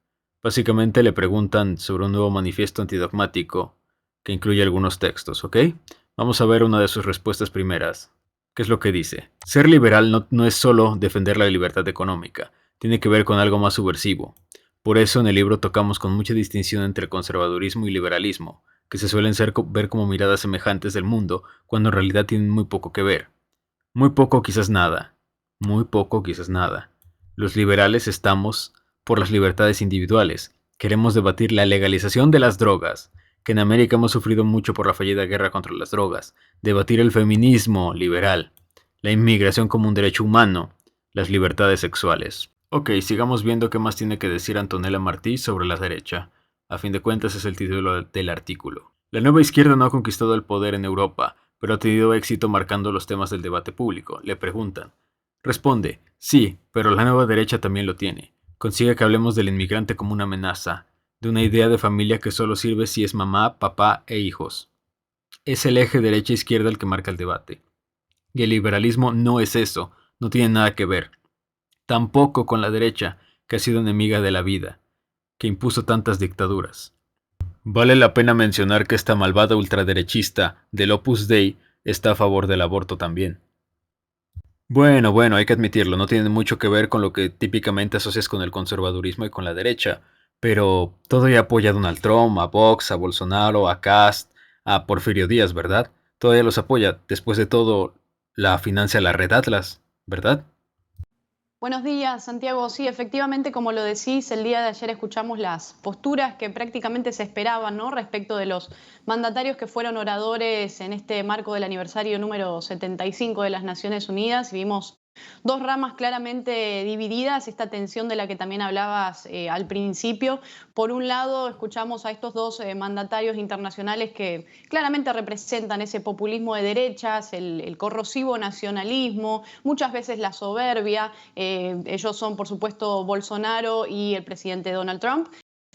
Básicamente le preguntan sobre un nuevo manifiesto antidogmático que incluye algunos textos, ¿ok? Vamos a ver una de sus respuestas primeras. ¿Qué es lo que dice? Ser liberal no es solo defender la libertad económica, tiene que ver con algo más subversivo. Por eso en el libro tocamos con mucha distinción entre conservadurismo y liberalismo, que se suelen ver como miradas semejantes del mundo, cuando en realidad tienen muy poco que ver. Muy poco, quizás nada. Muy poco, quizás nada. Los liberales estamos por las libertades individuales. Queremos debatir la legalización de las drogas, que en América hemos sufrido mucho por la fallida guerra contra las drogas. Debatir el feminismo liberal, la inmigración como un derecho humano, las libertades sexuales. Ok, sigamos viendo qué más tiene que decir Antonella Martí sobre la derecha. A fin de cuentas es el título del artículo. La nueva izquierda no ha conquistado el poder en Europa, pero ha tenido éxito marcando los temas del debate público. Le preguntan. Responde, sí, pero la nueva derecha también lo tiene. Consigue que hablemos del inmigrante como una amenaza, de una idea de familia que solo sirve si es mamá, papá e hijos. Es el eje derecha-izquierda el que marca el debate. Y el liberalismo no es eso, no tiene nada que ver. Tampoco con la derecha, que ha sido enemiga de la vida, que impuso tantas dictaduras. Vale la pena mencionar que esta malvada ultraderechista del Opus Dei está a favor del aborto también. Bueno, hay que admitirlo, no tiene mucho que ver con lo que típicamente asocias con el conservadurismo y con la derecha, pero todavía apoya a Donald Trump, a Vox, a Bolsonaro, a Kast, a Porfirio Díaz, ¿verdad? Todavía los apoya, después de todo, la financia la Red Atlas, ¿verdad? Buenos días, Santiago. Sí, efectivamente, como lo decís, el día de ayer escuchamos las posturas que prácticamente se esperaban, ¿no? Respecto de los mandatarios que fueron oradores en este marco del aniversario número 75 de las Naciones Unidas. Vimos dos ramas claramente divididas, esta tensión de la que también hablabas al principio. Por un lado, escuchamos a estos dos mandatarios internacionales que claramente representan ese populismo de derechas, el corrosivo nacionalismo, muchas veces la soberbia. Ellos son, por supuesto, Bolsonaro y el presidente Donald Trump.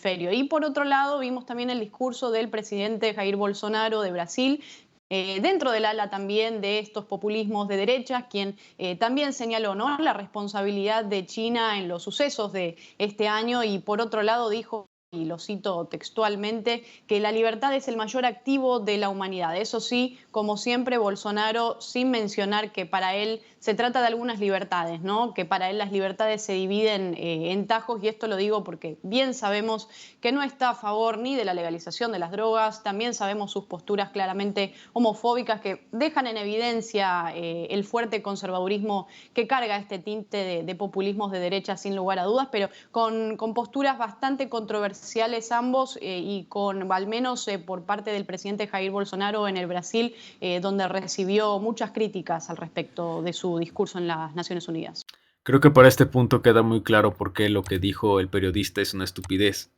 Y por otro lado, vimos también el discurso del presidente Jair Bolsonaro de Brasil, dentro del ala también de estos populismos de derechas, quien también señaló, ¿no?, la responsabilidad de China en los sucesos de este año, y por otro lado dijo, y lo cito textualmente, que la libertad es el mayor activo de la humanidad. Eso sí, como siempre, Bolsonaro, sin mencionar que para él se trata de algunas libertades, ¿no?, que para él las libertades se dividen en tajos, y esto lo digo porque bien sabemos que no está a favor ni de la legalización de las drogas, también sabemos sus posturas claramente homofóbicas que dejan en evidencia el fuerte conservadurismo que carga este tinte de populismos de derecha sin lugar a dudas, pero con posturas bastante controversiales ambos, y con al menos por parte del presidente Jair Bolsonaro en el Brasil, donde recibió muchas críticas al respecto de su discurso en las Naciones Unidas. Creo que para este punto queda muy claro por qué lo que dijo el periodista es una estupidez.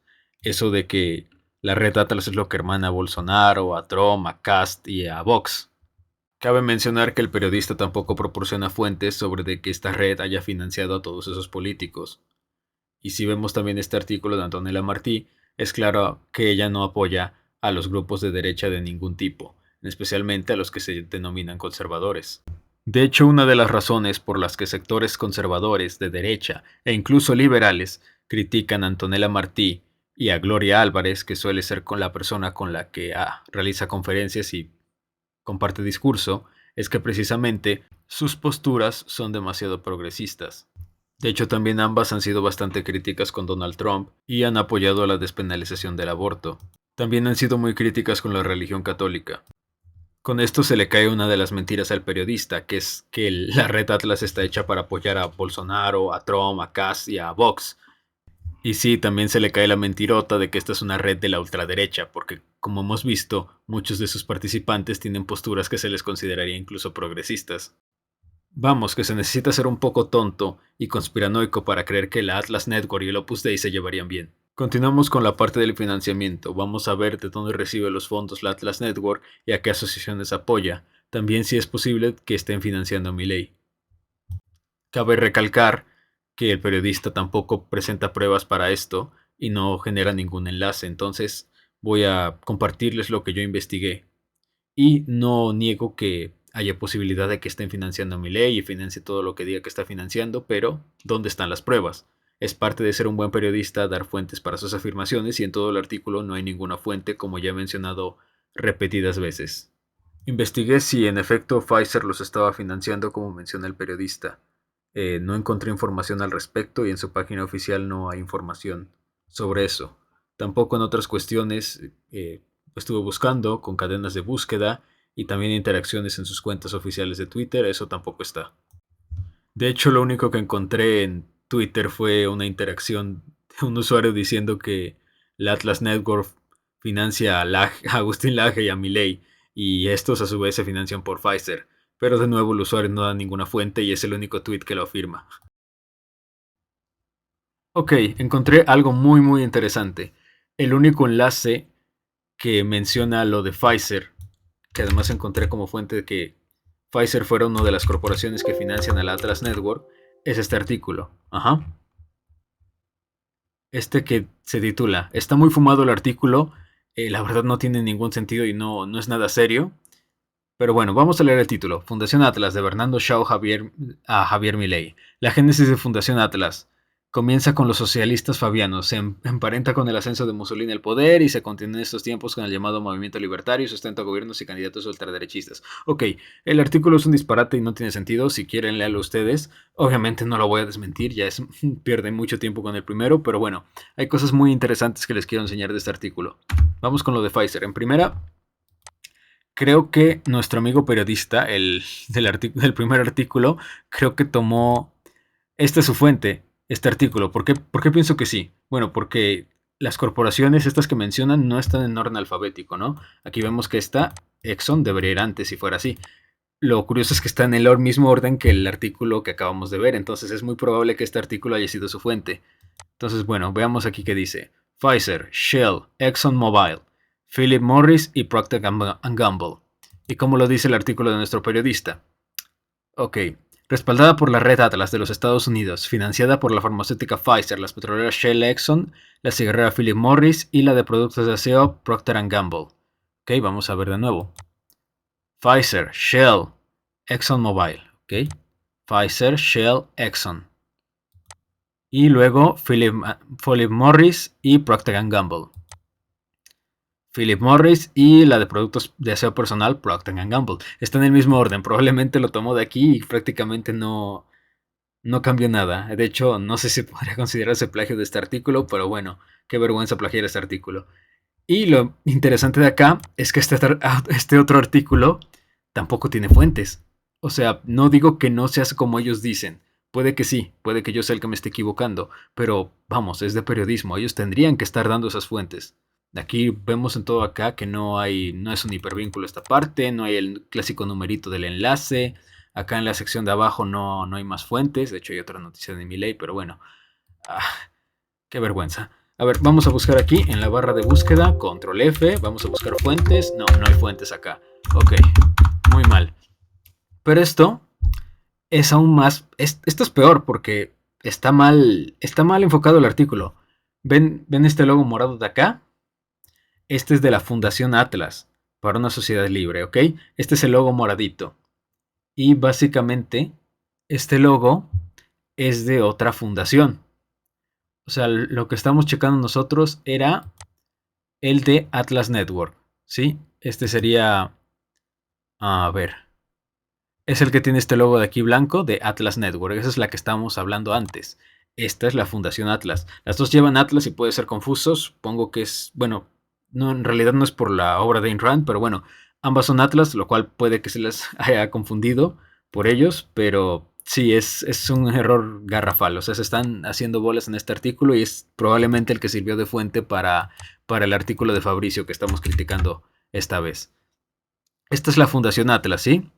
Eso de que la Red Atlas es lo que hermana a Bolsonaro, a Trump, a Kast y a Vox. Cabe mencionar que el periodista tampoco proporciona fuentes sobre de que esta red haya financiado a todos esos políticos. Y si vemos también este artículo de Antonella Martí, es claro que ella no apoya a los grupos de derecha de ningún tipo, especialmente a los que se denominan conservadores. De hecho, una de las razones por las que sectores conservadores, de derecha e incluso liberales critican a Antonella Martí y a Gloria Álvarez, que suele ser con la persona con la que realiza conferencias y comparte discurso, es que precisamente sus posturas son demasiado progresistas. De hecho, también ambas han sido bastante críticas con Donald Trump y han apoyado la despenalización del aborto. También han sido muy críticas con la religión católica. Con esto se le cae una de las mentiras al periodista, que es que la red Atlas está hecha para apoyar a Bolsonaro, a Trump, a Kass y a Vox. Y sí, también se le cae la mentirota de que esta es una red de la ultraderecha, porque como hemos visto, muchos de sus participantes tienen posturas que se les consideraría incluso progresistas. Vamos, que se necesita ser un poco tonto y conspiranoico para creer que la Atlas Network y el Opus Dei se llevarían bien. Continuamos con la parte del financiamiento. Vamos a ver de dónde recibe los fondos la Atlas Network y a qué asociaciones apoya. También si es posible que estén financiando a Milei. Cabe recalcar que el periodista tampoco presenta pruebas para esto y no genera ningún enlace. Entonces voy a compartirles lo que yo investigué. Y no niego que haya posibilidad de que estén financiando a Milei y financie todo lo que diga que está financiando, pero ¿dónde están las pruebas? Es parte de ser un buen periodista dar fuentes para sus afirmaciones y en todo el artículo no hay ninguna fuente, como ya he mencionado repetidas veces. Investigué si en efecto Pfizer los estaba financiando como menciona el periodista. No encontré información al respecto y en su página oficial no hay información sobre eso. Tampoco en otras cuestiones estuve buscando con cadenas de búsqueda y también interacciones en sus cuentas oficiales de Twitter, eso tampoco está. De hecho, lo único que encontré en Twitter fue una interacción de un usuario diciendo que la Atlas Network financia a Agustín Laje y a Milei y estos a su vez se financian por Pfizer, pero de nuevo el usuario no da ninguna fuente y es el único tweet que lo afirma. Ok, encontré algo muy interesante. El único enlace que menciona lo de Pfizer, que además encontré como fuente de que Pfizer fuera una de las corporaciones que financian a la Atlas Network, es este artículo. Este que se titula "Está muy fumado el artículo, la verdad no tiene ningún sentido y no es nada serio". Pero bueno, vamos a leer el título. Fundación Atlas, de Bernardo Shaw a Javier Milei. La génesis de Fundación Atlas comienza con los socialistas fabianos, se emparenta con el ascenso de Mussolini al poder y se continúa en estos tiempos con el llamado movimiento libertario y sustenta gobiernos y candidatos ultraderechistas. Ok, el artículo es un disparate y no tiene sentido, si quieren léalo ustedes. Obviamente no lo voy a desmentir, pierden mucho tiempo con el primero, pero bueno, hay cosas muy interesantes que les quiero enseñar de este artículo. Vamos con lo de Pfizer. En primera, creo que nuestro amigo periodista, del primer artículo, creo que tomó, esta es su fuente, este artículo. ¿Por qué pienso que sí? Bueno, porque las corporaciones estas que mencionan no están en orden alfabético, ¿no? Aquí vemos que esta Exxon debería ir antes si fuera así. Lo curioso es que está en el mismo orden que el artículo que acabamos de ver, entonces es muy probable que este artículo haya sido su fuente. Entonces, bueno, veamos aquí qué dice. Pfizer, Shell, ExxonMobil, Philip Morris y Procter & Gamble. ¿Y cómo lo dice el artículo de nuestro periodista? Ok. Respaldada por la red Atlas de los Estados Unidos, financiada por la farmacéutica Pfizer, las petroleras Shell, Exxon, la cigarrera Philip Morris y la de productos de aseo Procter & Gamble. Ok, vamos a ver de nuevo. Pfizer, Shell, ExxonMobil. Ok. Pfizer, Shell, Exxon. Y luego Philip Morris y Procter & Gamble. Philip Morris y la de productos de aseo personal Procter & Gamble. Está en el mismo orden, probablemente lo tomó de aquí y prácticamente no cambió nada. De hecho, no sé si podría considerarse plagio de este artículo, pero bueno, qué vergüenza plagiar este artículo. Y lo interesante de acá es que este otro artículo tampoco tiene fuentes. O sea, no digo que no seas como ellos dicen. Puede que sí, puede que yo sea el que me esté equivocando, pero vamos, es de periodismo, ellos tendrían que estar dando esas fuentes. Aquí vemos en todo acá que no es un hipervínculo esta parte, no hay el clásico numerito del enlace. Acá en la sección de abajo no hay más fuentes. De hecho hay otra noticia de Milei, pero bueno. Qué vergüenza. A ver, vamos a buscar aquí en la barra de búsqueda, control F, vamos a buscar fuentes. No hay fuentes acá. Ok, muy mal. Pero esto es aún más... esto es peor porque está mal enfocado el artículo. ¿Ven este logo morado de acá? Este es de la Fundación Atlas para una sociedad libre, ¿ok? Este es el logo moradito. Y básicamente este logo es de otra fundación. O sea, lo que estamos checando nosotros era el de Atlas Network, ¿sí? Este sería... a ver. Es el que tiene este logo de aquí blanco de Atlas Network. Esa es la que estábamos hablando antes. Esta es la Fundación Atlas. Las dos llevan Atlas y puede ser confuso. Supongo que es... bueno, no, en realidad no es por la obra de Ayn Rand, pero bueno, ambas son Atlas, lo cual puede que se les haya confundido por ellos, pero sí, es un error garrafal. O sea, se están haciendo bolas en este artículo y es probablemente el que sirvió de fuente para el artículo de Fabricio que estamos criticando esta vez. Esta es la Fundación Atlas, ¿sí?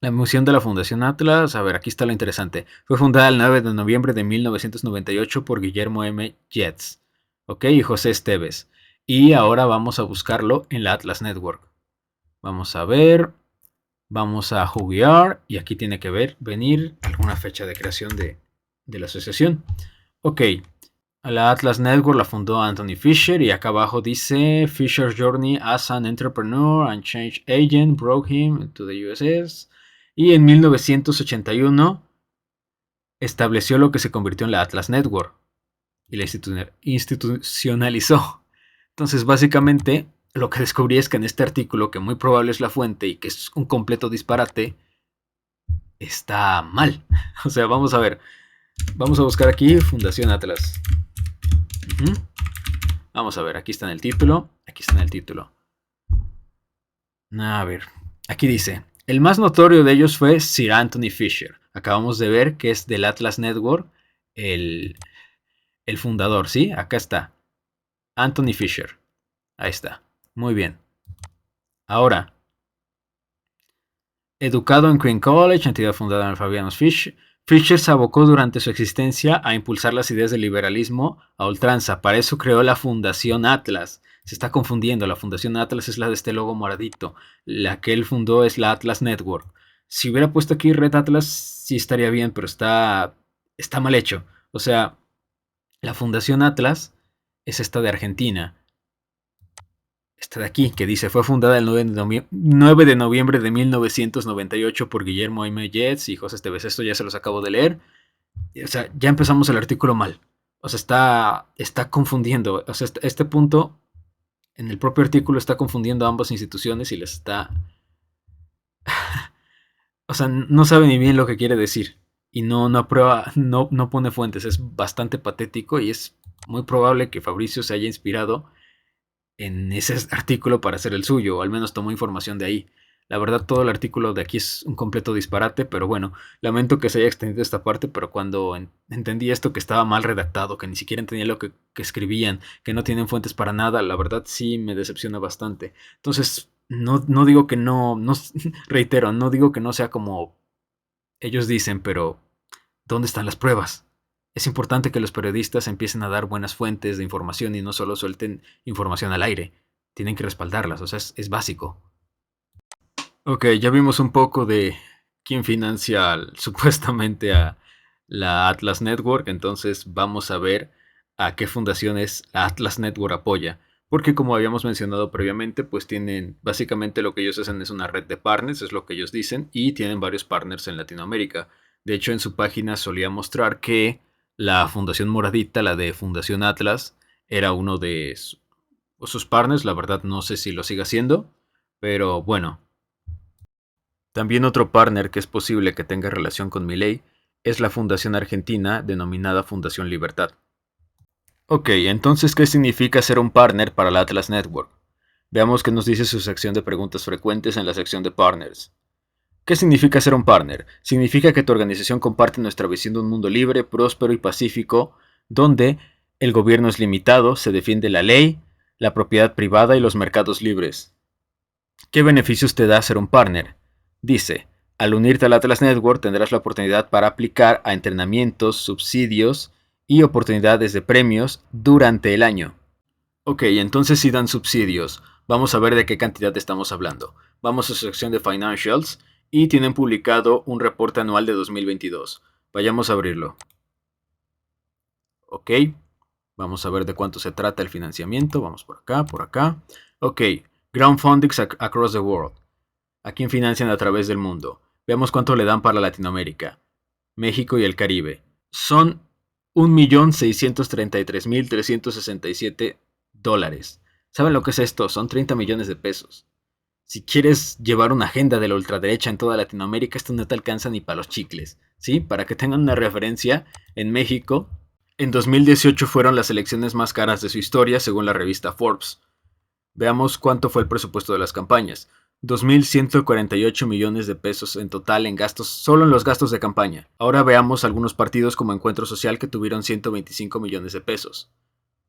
La misión de la Fundación Atlas, a ver, aquí está lo interesante. Fue fundada el 9 de noviembre de 1998 por Guillermo M. Yates, ¿ok? Y José Esteves. Y ahora vamos a buscarlo en la Atlas Network. Vamos a ver. Vamos a Who We Are. Y aquí tiene que venir alguna fecha de creación de la asociación. Ok. La Atlas Network la fundó Anthony Fisher. Y acá abajo dice Fisher's journey as an entrepreneur and change agent brought him to the USS. Y en 1981 estableció lo que se convirtió en la Atlas Network. Y la institucionalizó. Entonces, básicamente, lo que descubrí es que en este artículo, que muy probable es la fuente y que es un completo disparate, está mal. O sea, vamos a ver. Vamos a buscar aquí Fundación Atlas. Vamos a ver, aquí está en el título. Aquí está en el título. A ver, aquí dice: el más notorio de ellos fue Sir Anthony Fisher. Acabamos de ver que es del Atlas Network el fundador, ¿sí? Acá está. Anthony Fisher. Ahí está. Muy bien. Ahora, educado en Queen College, entidad fundada en Fabianus Fisher, Fisher se abocó durante su existencia a impulsar las ideas del liberalismo a ultranza. Para eso creó la Fundación Atlas. Se está confundiendo. La Fundación Atlas es la de este logo moradito. La que él fundó es la Atlas Network. Si hubiera puesto aquí Red Atlas, sí estaría bien, pero está mal hecho. O sea, la Fundación Atlas es esta de Argentina. Esta de aquí, que dice, fue fundada el 9 de noviembre de 1998 por Guillermo M. Yates y José Esteves. Esto ya se los acabo de leer. O sea, ya empezamos el artículo mal. O sea, está confundiendo. O sea, este punto, en el propio artículo, está confundiendo a ambas instituciones y les está... o sea, no sabe ni bien lo que quiere decir. Y no aprueba, no pone fuentes. Es bastante patético y es muy probable que Fabricio se haya inspirado en ese artículo para hacer el suyo, o al menos tomó información de ahí. La verdad, todo el artículo de aquí es un completo disparate, pero bueno, lamento que se haya extendido esta parte, pero cuando entendí esto, que estaba mal redactado, que ni siquiera entendía lo que escribían, que no tienen fuentes para nada, la verdad sí me decepciona bastante. Entonces, no digo que no reitero, no digo que no sea como ellos dicen, pero ¿dónde están las pruebas? Es importante que los periodistas empiecen a dar buenas fuentes de información y no solo suelten información al aire. Tienen que respaldarlas, o sea, es básico. Ok, ya vimos un poco de quién financia supuestamente a la Atlas Network, entonces vamos a ver a qué fundaciones la Atlas Network apoya. Porque como habíamos mencionado previamente, pues tienen, básicamente lo que ellos hacen es una red de partners, es lo que ellos dicen, y tienen varios partners en Latinoamérica. De hecho, en su página solía mostrar que la Fundación Moradita, la de Fundación Atlas, era uno de sus partners. La verdad no sé si lo sigue haciendo, pero bueno. También otro partner que es posible que tenga relación con Milei es la Fundación Argentina denominada Fundación Libertad. Ok, entonces, ¿qué significa ser un partner para la Atlas Network? Veamos qué nos dice su sección de preguntas frecuentes en la sección de partners. ¿Qué significa ser un partner? Significa que tu organización comparte nuestra visión de un mundo libre, próspero y pacífico, donde el gobierno es limitado, se defiende la ley, la propiedad privada y los mercados libres. ¿Qué beneficios te da ser un partner? Dice, al unirte a la Atlas Network tendrás la oportunidad para aplicar a entrenamientos, subsidios y oportunidades de premios durante el año. Ok, entonces si dan subsidios, vamos a ver de qué cantidad estamos hablando. Vamos a su sección de Financials. y tienen publicado un reporte anual de 2022. Vayamos a abrirlo. Ok, vamos a ver de cuánto se trata el financiamiento. Vamos por acá, por acá. Ok, Ground Fundings Across the World. ¿A quién financian a través del mundo? Veamos cuánto le dan para Latinoamérica, México y el Caribe. Son $1,633,367. ¿Saben lo que es esto? Son 30 millones de pesos. Si quieres llevar una agenda de la ultraderecha en toda Latinoamérica, esto no te alcanza ni para los chicles, ¿sí? Para que tengan una referencia, en México, en 2018 fueron las elecciones más caras de su historia, según la revista Forbes. Veamos cuánto fue el presupuesto de las campañas. 2.148 millones de pesos en total en gastos, solo en los gastos de campaña. Ahora veamos algunos partidos como Encuentro Social que tuvieron 125 millones de pesos.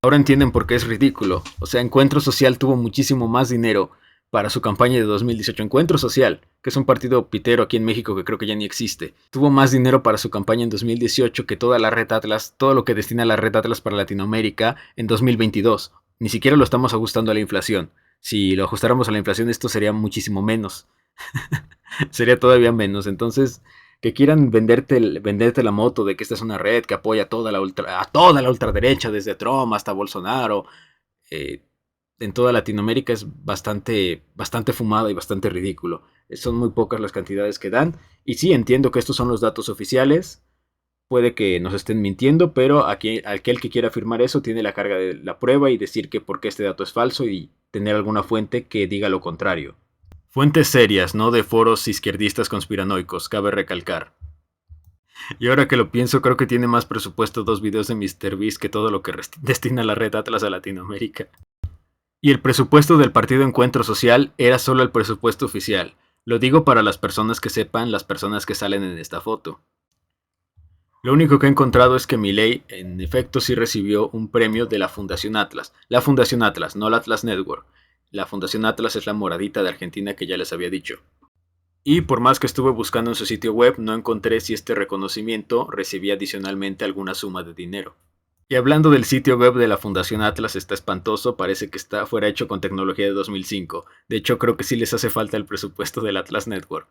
Ahora entienden por qué es ridículo. O sea, Encuentro Social tuvo muchísimo más dinero para su campaña de 2018. Encuentro Social, que es un partido pitero aquí en México que creo que ya ni existe, tuvo más dinero para su campaña en 2018 que toda la Red Atlas, todo lo que destina la Red Atlas para Latinoamérica en 2022. Ni siquiera lo estamos ajustando a la inflación. Si lo ajustáramos a la inflación, esto sería muchísimo menos. Sería todavía menos. Entonces, que quieran venderte la moto de que esta es una red que apoya a toda la ultraderecha, desde Trump hasta Bolsonaro, en toda Latinoamérica es bastante fumada y bastante ridículo. Son muy pocas las cantidades que dan. Y sí, entiendo que estos son los datos oficiales. Puede que nos estén mintiendo, pero aquel que quiera afirmar eso tiene la carga de la prueba y decir que por qué este dato es falso y tener alguna fuente que diga lo contrario. Fuentes serias, no de foros izquierdistas conspiranoicos, cabe recalcar. Y ahora que lo pienso, creo que tiene más presupuesto 2 videos de MrBeast que todo lo que destina la Red Atlas a Latinoamérica. Y el presupuesto del Partido Encuentro Social era solo el presupuesto oficial. Lo digo para las personas que sepan, las personas que salen en esta foto. Lo único que he encontrado es que Milei, en efecto, sí recibió un premio de la Fundación Atlas. La Fundación Atlas, no la Atlas Network. La Fundación Atlas es la moradita de Argentina que ya les había dicho. Y por más que estuve buscando en su sitio web, no encontré si este reconocimiento recibía adicionalmente alguna suma de dinero. Y hablando del sitio web de la Fundación Atlas, está espantoso, parece que fuera hecho con tecnología de 2005. De hecho, creo que sí les hace falta el presupuesto del Atlas Network.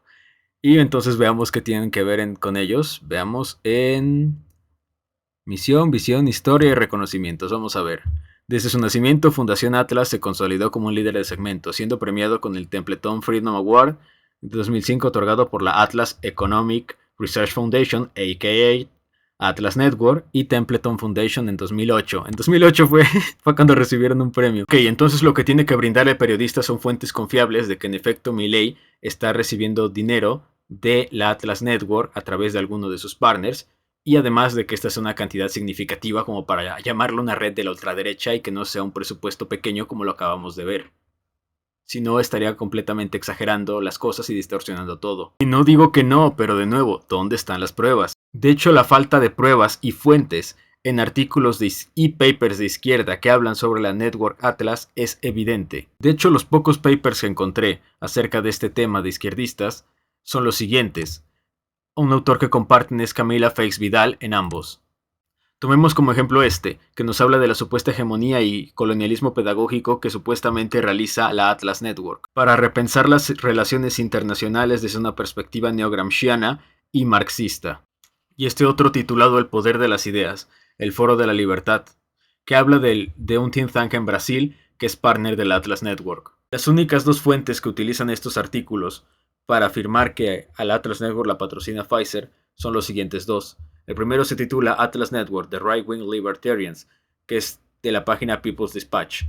Y entonces veamos qué tienen que ver con ellos. Veamos en misión, visión, historia y reconocimientos. Vamos a ver. Desde su nacimiento, Fundación Atlas se consolidó como un líder de segmento, siendo premiado con el Templeton Freedom Award de 2005 otorgado por la Atlas Economic Research Foundation, a.k.a. Atlas Network, y Templeton Foundation en 2008. En 2008 fue cuando recibieron un premio. Ok, entonces lo que tiene que brindar el periodista son fuentes confiables de que en efecto Milei está recibiendo dinero de la Atlas Network a través de alguno de sus partners, y además de que esta es una cantidad significativa como para llamarlo una red de la ultraderecha y que no sea un presupuesto pequeño como lo acabamos de ver. Si no, estaría completamente exagerando las cosas y distorsionando todo. Y no digo que no, pero de nuevo, ¿dónde están las pruebas? De hecho, la falta de pruebas y fuentes en artículos y papers de izquierda que hablan sobre la Network Atlas es evidente. De hecho, los pocos papers que encontré acerca de este tema de izquierdistas son los siguientes. Un autor que comparten es Camila Feix Vidal en ambos. Tomemos como ejemplo que nos habla de la supuesta hegemonía y colonialismo pedagógico que supuestamente realiza la Atlas Network, para repensar las relaciones internacionales desde una perspectiva neo-gramsciana y marxista. Y este otro titulado El poder de las ideas, el Foro de la Libertad, que habla de un think tank en Brasil que es partner de la Atlas Network. Las únicas 2 fuentes que utilizan estos artículos para afirmar que a la Atlas Network la patrocina Pfizer son los siguientes 2. El primero se titula Atlas Network, The Right Wing Libertarians, que es de la página People's Dispatch.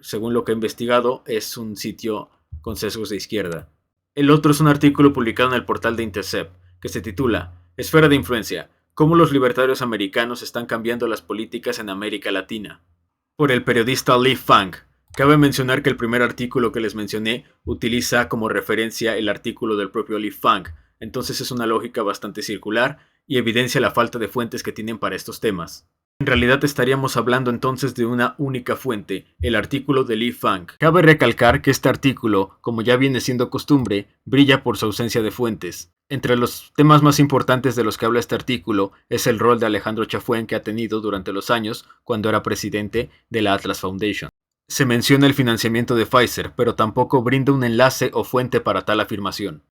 Según lo que he investigado, es un sitio con sesgos de izquierda. El otro es un artículo publicado en el portal de Intercept, que se titula Esfera de influencia, cómo los libertarios americanos están cambiando las políticas en América Latina, por el periodista Lee Fang. Cabe mencionar que el primer artículo que les mencioné utiliza como referencia el artículo del propio Lee Fang, entonces es una lógica bastante circular y evidencia la falta de fuentes que tienen para estos temas. En realidad estaríamos hablando entonces de una única fuente, el artículo de Lee Fang. Cabe recalcar que este artículo, como ya viene siendo costumbre, brilla por su ausencia de fuentes. Entre los temas más importantes de los que habla este artículo es el rol de Alejandro Chafuen que ha tenido durante los años cuando era presidente de la Atlas Foundation. Se menciona el financiamiento de Pfizer, pero tampoco brinda un enlace o fuente para tal afirmación.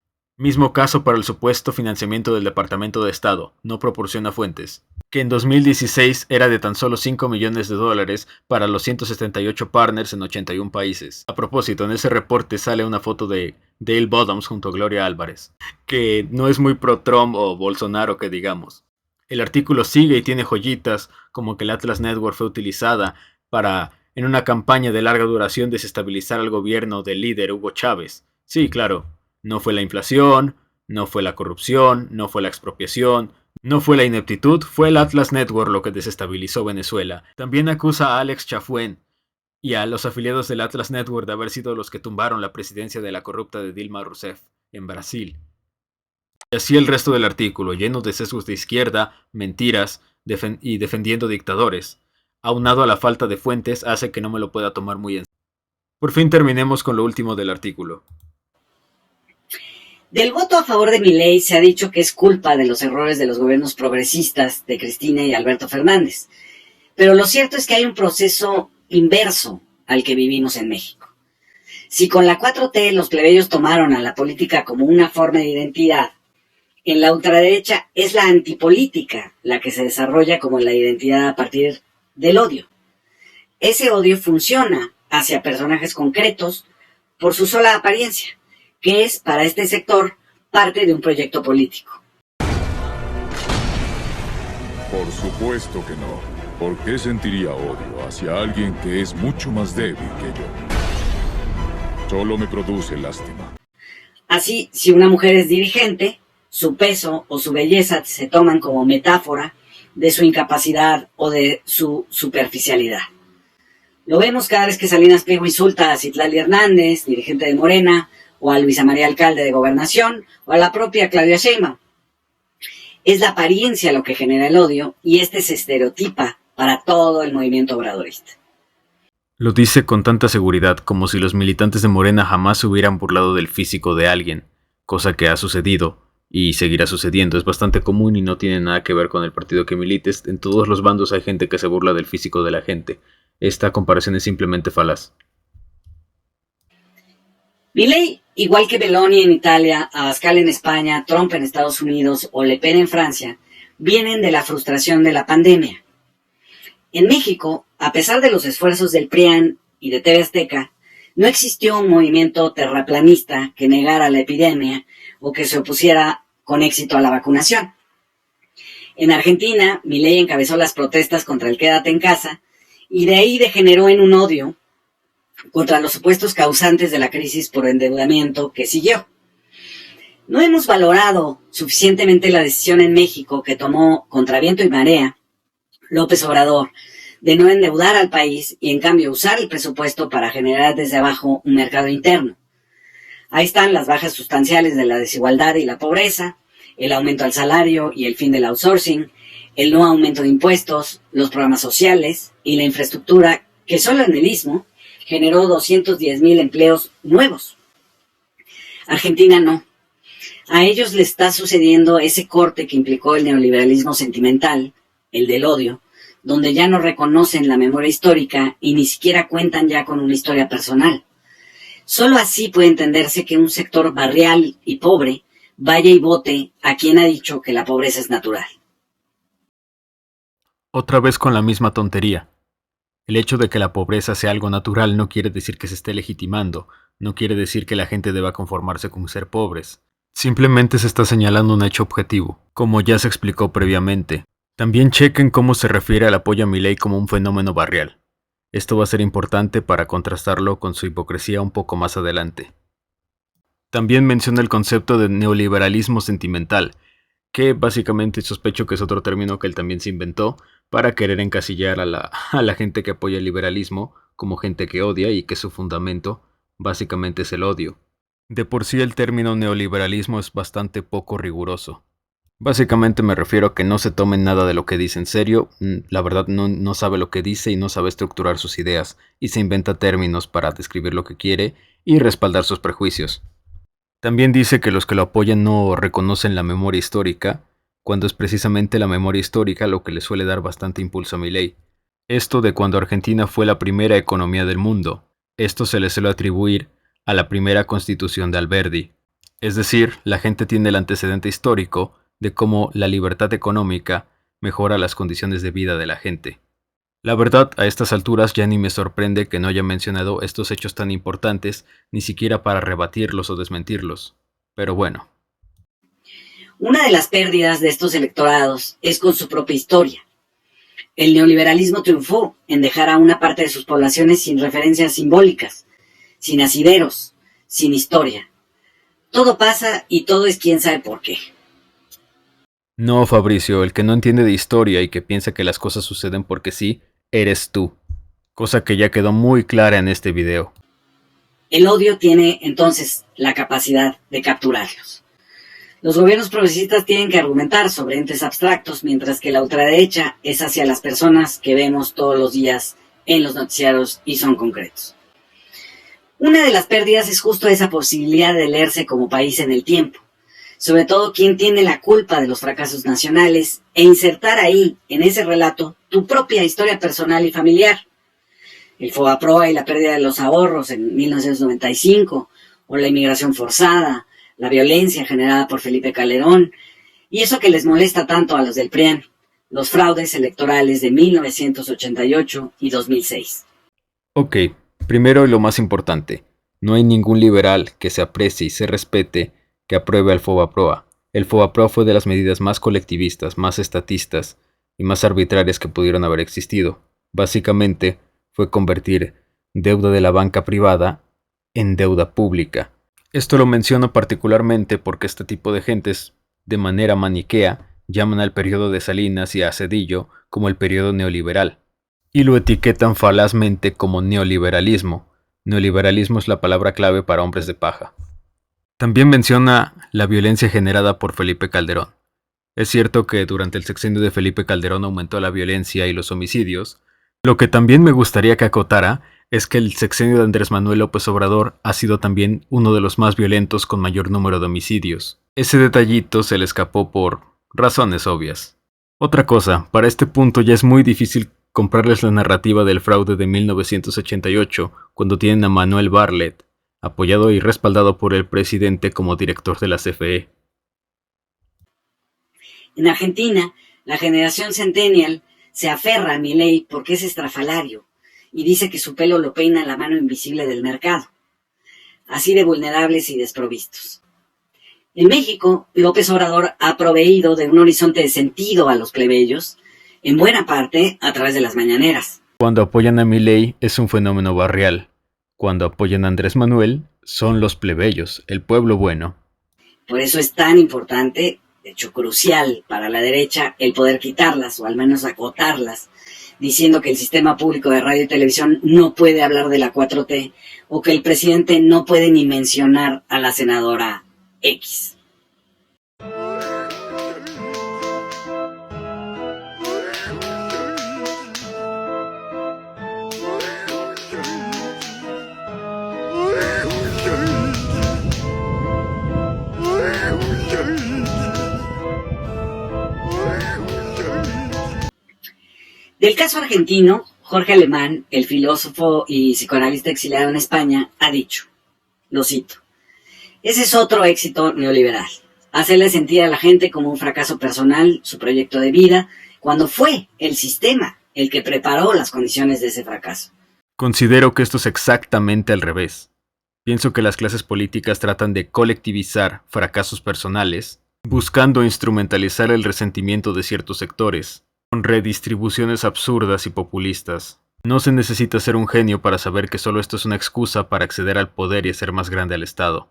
Mismo caso para el supuesto financiamiento del Departamento de Estado, no proporciona fuentes, que en 2016 era de tan solo $5 millones para los 178 partners en 81 países. A propósito, en ese reporte sale una foto de Dale Bottoms junto a Gloria Álvarez, que no es muy pro-Trump o Bolsonaro que digamos. El artículo sigue y tiene joyitas como que el Atlas Network fue utilizada para, en una campaña de larga duración, desestabilizar al gobierno del líder Hugo Chávez. Sí, claro. No fue la inflación, no fue la corrupción, no fue la expropiación, no fue la ineptitud, fue el Atlas Network lo que desestabilizó Venezuela. También acusa a Alex Chafuen y a los afiliados del Atlas Network de haber sido los que tumbaron la presidencia de la corrupta de Dilma Rousseff en Brasil. Y así el resto del artículo, lleno de sesgos de izquierda, mentiras y defendiendo dictadores. Aunado a la falta de fuentes, hace que no me lo pueda tomar muy en serio. Por fin terminemos con lo último del artículo. Del voto a favor de Milei se ha dicho que es culpa de los errores de los gobiernos progresistas de Cristina y Alberto Fernández. Pero lo cierto es que hay un proceso inverso al que vivimos en México. Si con la 4T los plebeyos tomaron a la política como una forma de identidad, en la ultraderecha es la antipolítica la que se desarrolla como la identidad a partir del odio. Ese odio funciona hacia personajes concretos por su sola apariencia, que es, para este sector, parte de un proyecto político. Por supuesto que no. ¿Por qué sentiría odio hacia alguien que es mucho más débil que yo? Solo me produce lástima. Así, si una mujer es dirigente, su peso o su belleza se toman como metáfora de su incapacidad o de su superficialidad. Lo vemos cada vez que Salinas Pliego insulta a Citlali Hernández, dirigente de Morena, o a Luisa María Alcalde de Gobernación, o a la propia Claudia Sheinbaum. Es la apariencia lo que genera el odio, y este se estereotipa para todo el movimiento obradorista. Lo dice con tanta seguridad, como si los militantes de Morena jamás se hubieran burlado del físico de alguien, cosa que ha sucedido, y seguirá sucediendo. Es bastante común y no tiene nada que ver con el partido que milites. En todos los bandos hay gente que se burla del físico de la gente. Esta comparación es simplemente falaz. Milei, igual que Meloni en Italia, Abascal en España, Trump en Estados Unidos o Le Pen en Francia, vienen de la frustración de la pandemia. En México, a pesar de los esfuerzos del PRIAN y de TV Azteca, no existió un movimiento terraplanista que negara la epidemia o que se opusiera con éxito a la vacunación. En Argentina, Milei encabezó las protestas contra el quédate en casa y de ahí degeneró en un odio contra los supuestos causantes de la crisis por endeudamiento que siguió. No hemos valorado suficientemente la decisión en México que tomó contra viento y marea López Obrador de no endeudar al país y en cambio usar el presupuesto para generar desde abajo un mercado interno. Ahí están las bajas sustanciales de la desigualdad y la pobreza, el aumento al salario y el fin del outsourcing, el no aumento de impuestos, los programas sociales y la infraestructura que solo en el Istmo generó 210,000 empleos nuevos. Argentina no. A ellos les está sucediendo ese corte que implicó el neoliberalismo sentimental, el del odio, donde ya no reconocen la memoria histórica y ni siquiera cuentan ya con una historia personal. Solo así puede entenderse que un sector barrial y pobre vaya y vote a quien ha dicho que la pobreza es natural. Otra vez con la misma tontería. El hecho de que la pobreza sea algo natural no quiere decir que se esté legitimando, no quiere decir que la gente deba conformarse con ser pobres. Simplemente se está señalando un hecho objetivo, como ya se explicó previamente. También chequen cómo se refiere al apoyo a Milei como un fenómeno barrial. Esto va a ser importante para contrastarlo con su hipocresía un poco más adelante. También menciona el concepto de neoliberalismo sentimental, que básicamente sospecho que es otro término que él también se inventó para querer encasillar a la gente que apoya el liberalismo como gente que odia y que su fundamento básicamente es el odio. De por sí el término neoliberalismo es bastante poco riguroso. Básicamente me refiero a que no se tomen nada de lo que dice en serio, la verdad no sabe lo que dice y no sabe estructurar sus ideas, y se inventa términos para describir lo que quiere y respaldar sus prejuicios. También dice que los que lo apoyan no reconocen la memoria histórica, cuando es precisamente la memoria histórica lo que le suele dar bastante impulso a Milei. Esto de cuando Argentina fue la primera economía del mundo, esto se le suele atribuir a la primera constitución de Alberdi. Es decir, la gente tiene el antecedente histórico de cómo la libertad económica mejora las condiciones de vida de la gente. La verdad, a estas alturas ya ni me sorprende que no haya mencionado estos hechos tan importantes, ni siquiera para rebatirlos o desmentirlos. Pero bueno. Una de las pérdidas de estos electorados es con su propia historia. El neoliberalismo triunfó en dejar a una parte de sus poblaciones sin referencias simbólicas, sin asideros, sin historia. Todo pasa y todo es quién sabe por qué. No, Fabricio, el que no entiende de historia y que piensa que las cosas suceden porque sí, eres tú. Cosa que ya quedó muy clara en este video. El odio tiene entonces la capacidad de capturarlos. Los gobiernos progresistas tienen que argumentar sobre entes abstractos, mientras que la ultraderecha es hacia las personas que vemos todos los días en los noticiarios y son concretos. Una de las pérdidas es justo esa posibilidad de leerse como país en el tiempo, sobre todo quién tiene la culpa de los fracasos nacionales, e insertar ahí, en ese relato, tu propia historia personal y familiar. El Fobaproa y la pérdida de los ahorros en 1995, o la inmigración forzada, la violencia generada por Felipe Calderón, y eso que les molesta tanto a los del PRIAN, los fraudes electorales de 1988 y 2006. Ok, primero y lo más importante, no hay ningún liberal que se aprecie y se respete que apruebe al Fobaproa. El Fobaproa fue de las medidas más colectivistas, más estatistas y más arbitrarias que pudieron haber existido. Básicamente, fue convertir deuda de la banca privada en deuda pública. Esto lo menciono particularmente porque este tipo de gentes, de manera maniquea, llaman al periodo de Salinas y a Zedillo como el periodo neoliberal, y lo etiquetan falazmente como neoliberalismo. Neoliberalismo es la palabra clave para hombres de paja. También menciona la violencia generada por Felipe Calderón. Es cierto que durante el sexenio de Felipe Calderón aumentó la violencia y los homicidios. Lo que también me gustaría que acotara es que el sexenio de Andrés Manuel López Obrador ha sido también uno de los más violentos con mayor número de homicidios. Ese detallito se le escapó por razones obvias. Otra cosa, para este punto ya es muy difícil comprarles la narrativa del fraude de 1988 cuando tienen a Manuel Bartlett, apoyado y respaldado por el presidente como director de la CFE. En Argentina, la generación Centennial se aferra a Milei porque es estrafalario y dice que su pelo lo peina la mano invisible del mercado. Así de vulnerables y desprovistos. En México, López Obrador ha proveído de un horizonte de sentido a los plebeyos, en buena parte a través de las mañaneras. Cuando apoyan a Milei es un fenómeno barrial. Cuando apoyan a Andrés Manuel, son los plebeyos, el pueblo bueno. Por eso es tan importante, de hecho crucial para la derecha, el poder quitarlas o al menos acotarlas, diciendo que el sistema público de radio y televisión no puede hablar de la 4T o que el presidente no puede ni mencionar a la senadora X. Del caso argentino, Jorge Alemán, el filósofo y psicoanalista exiliado en España, ha dicho, lo cito, ese es otro éxito neoliberal, hacerle sentir a la gente como un fracaso personal su proyecto de vida, cuando fue el sistema el que preparó las condiciones de ese fracaso. Considero que esto es exactamente al revés. Pienso que las clases políticas tratan de colectivizar fracasos personales, buscando instrumentalizar el resentimiento de ciertos sectores, con redistribuciones absurdas y populistas. No se necesita ser un genio para saber que solo esto es una excusa para acceder al poder y hacer más grande al Estado.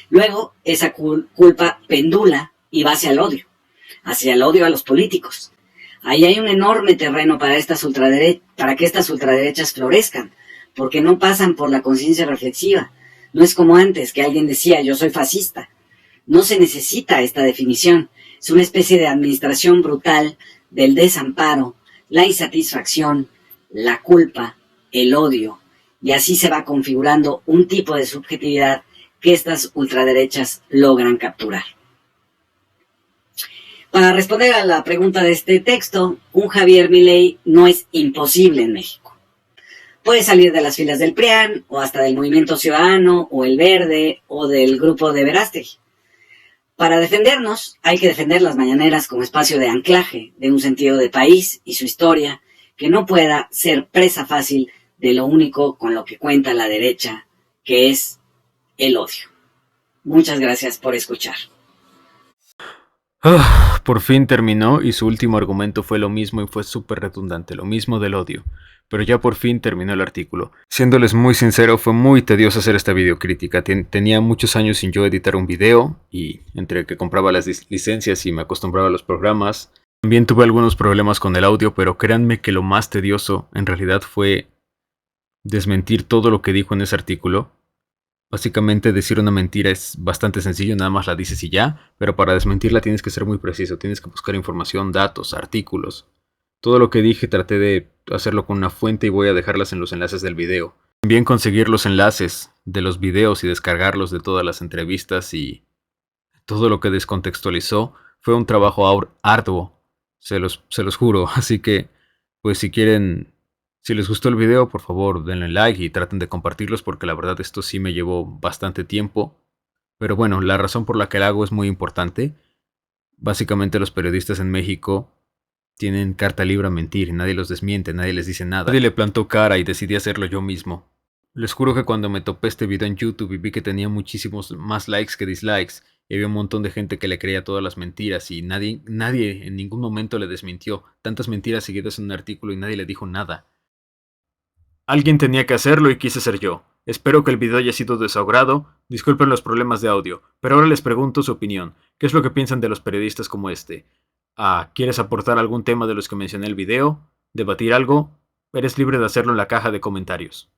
Luego, esa culpa pendula y va hacia el odio a los políticos. Ahí hay un enorme terreno para que estas ultraderechas florezcan, porque no pasan por la conciencia reflexiva. No es como antes, que alguien decía, yo soy fascista. No se necesita esta definición. Es una especie de administración brutal del desamparo, la insatisfacción, la culpa, el odio, y así se va configurando un tipo de subjetividad que estas ultraderechas logran capturar. Para responder a la pregunta de este texto, un Javier Milei no es imposible en México. Puede salir de las filas del PRIAN, o hasta del Movimiento Ciudadano, o El Verde, o del grupo de Verástegui. Para defendernos, hay que defender las mañaneras como espacio de anclaje de un sentido de país y su historia, que no pueda ser presa fácil de lo único con lo que cuenta la derecha, que es el odio. Muchas gracias por escuchar. Por fin terminó y su último argumento fue lo mismo y fue súper redundante, lo mismo del odio. Pero ya por fin terminó el artículo. Siéndoles muy sincero, fue muy tedioso hacer esta videocrítica. Tenía muchos años sin yo editar un video y entre que compraba las licencias y me acostumbraba a los programas. También tuve algunos problemas con el audio, pero créanme que lo más tedioso en realidad fue desmentir todo lo que dijo en ese artículo. Básicamente decir una mentira es bastante sencillo, nada más la dices y ya, pero para desmentirla tienes que ser muy preciso, tienes que buscar información, datos, artículos. Todo lo que dije traté de hacerlo con una fuente y voy a dejarlas en los enlaces del video. También conseguir los enlaces de los videos y descargarlos de todas las entrevistas y todo lo que descontextualizó fue un trabajo arduo, se los juro, así que pues si les gustó el video, por favor denle like y traten de compartirlos porque la verdad esto sí me llevó bastante tiempo. Pero bueno, la razón por la que lo hago es muy importante. Básicamente los periodistas en México tienen carta libre a mentir y nadie los desmiente, nadie les dice nada. Nadie le plantó cara y decidí hacerlo yo mismo. Les juro que cuando me topé este video en YouTube y vi que tenía muchísimos más likes que dislikes y había un montón de gente que le creía todas las mentiras y nadie en ningún momento le desmintió. Tantas mentiras seguidas en un artículo y nadie le dijo nada. Alguien tenía que hacerlo y quise ser yo. Espero que el video haya sido de su agrado. Disculpen los problemas de audio, pero ahora les pregunto su opinión. ¿Qué es lo que piensan de los periodistas como este? ¿Quieres aportar algún tema de los que mencioné en el video? ¿Debatir algo? Eres libre de hacerlo en la caja de comentarios.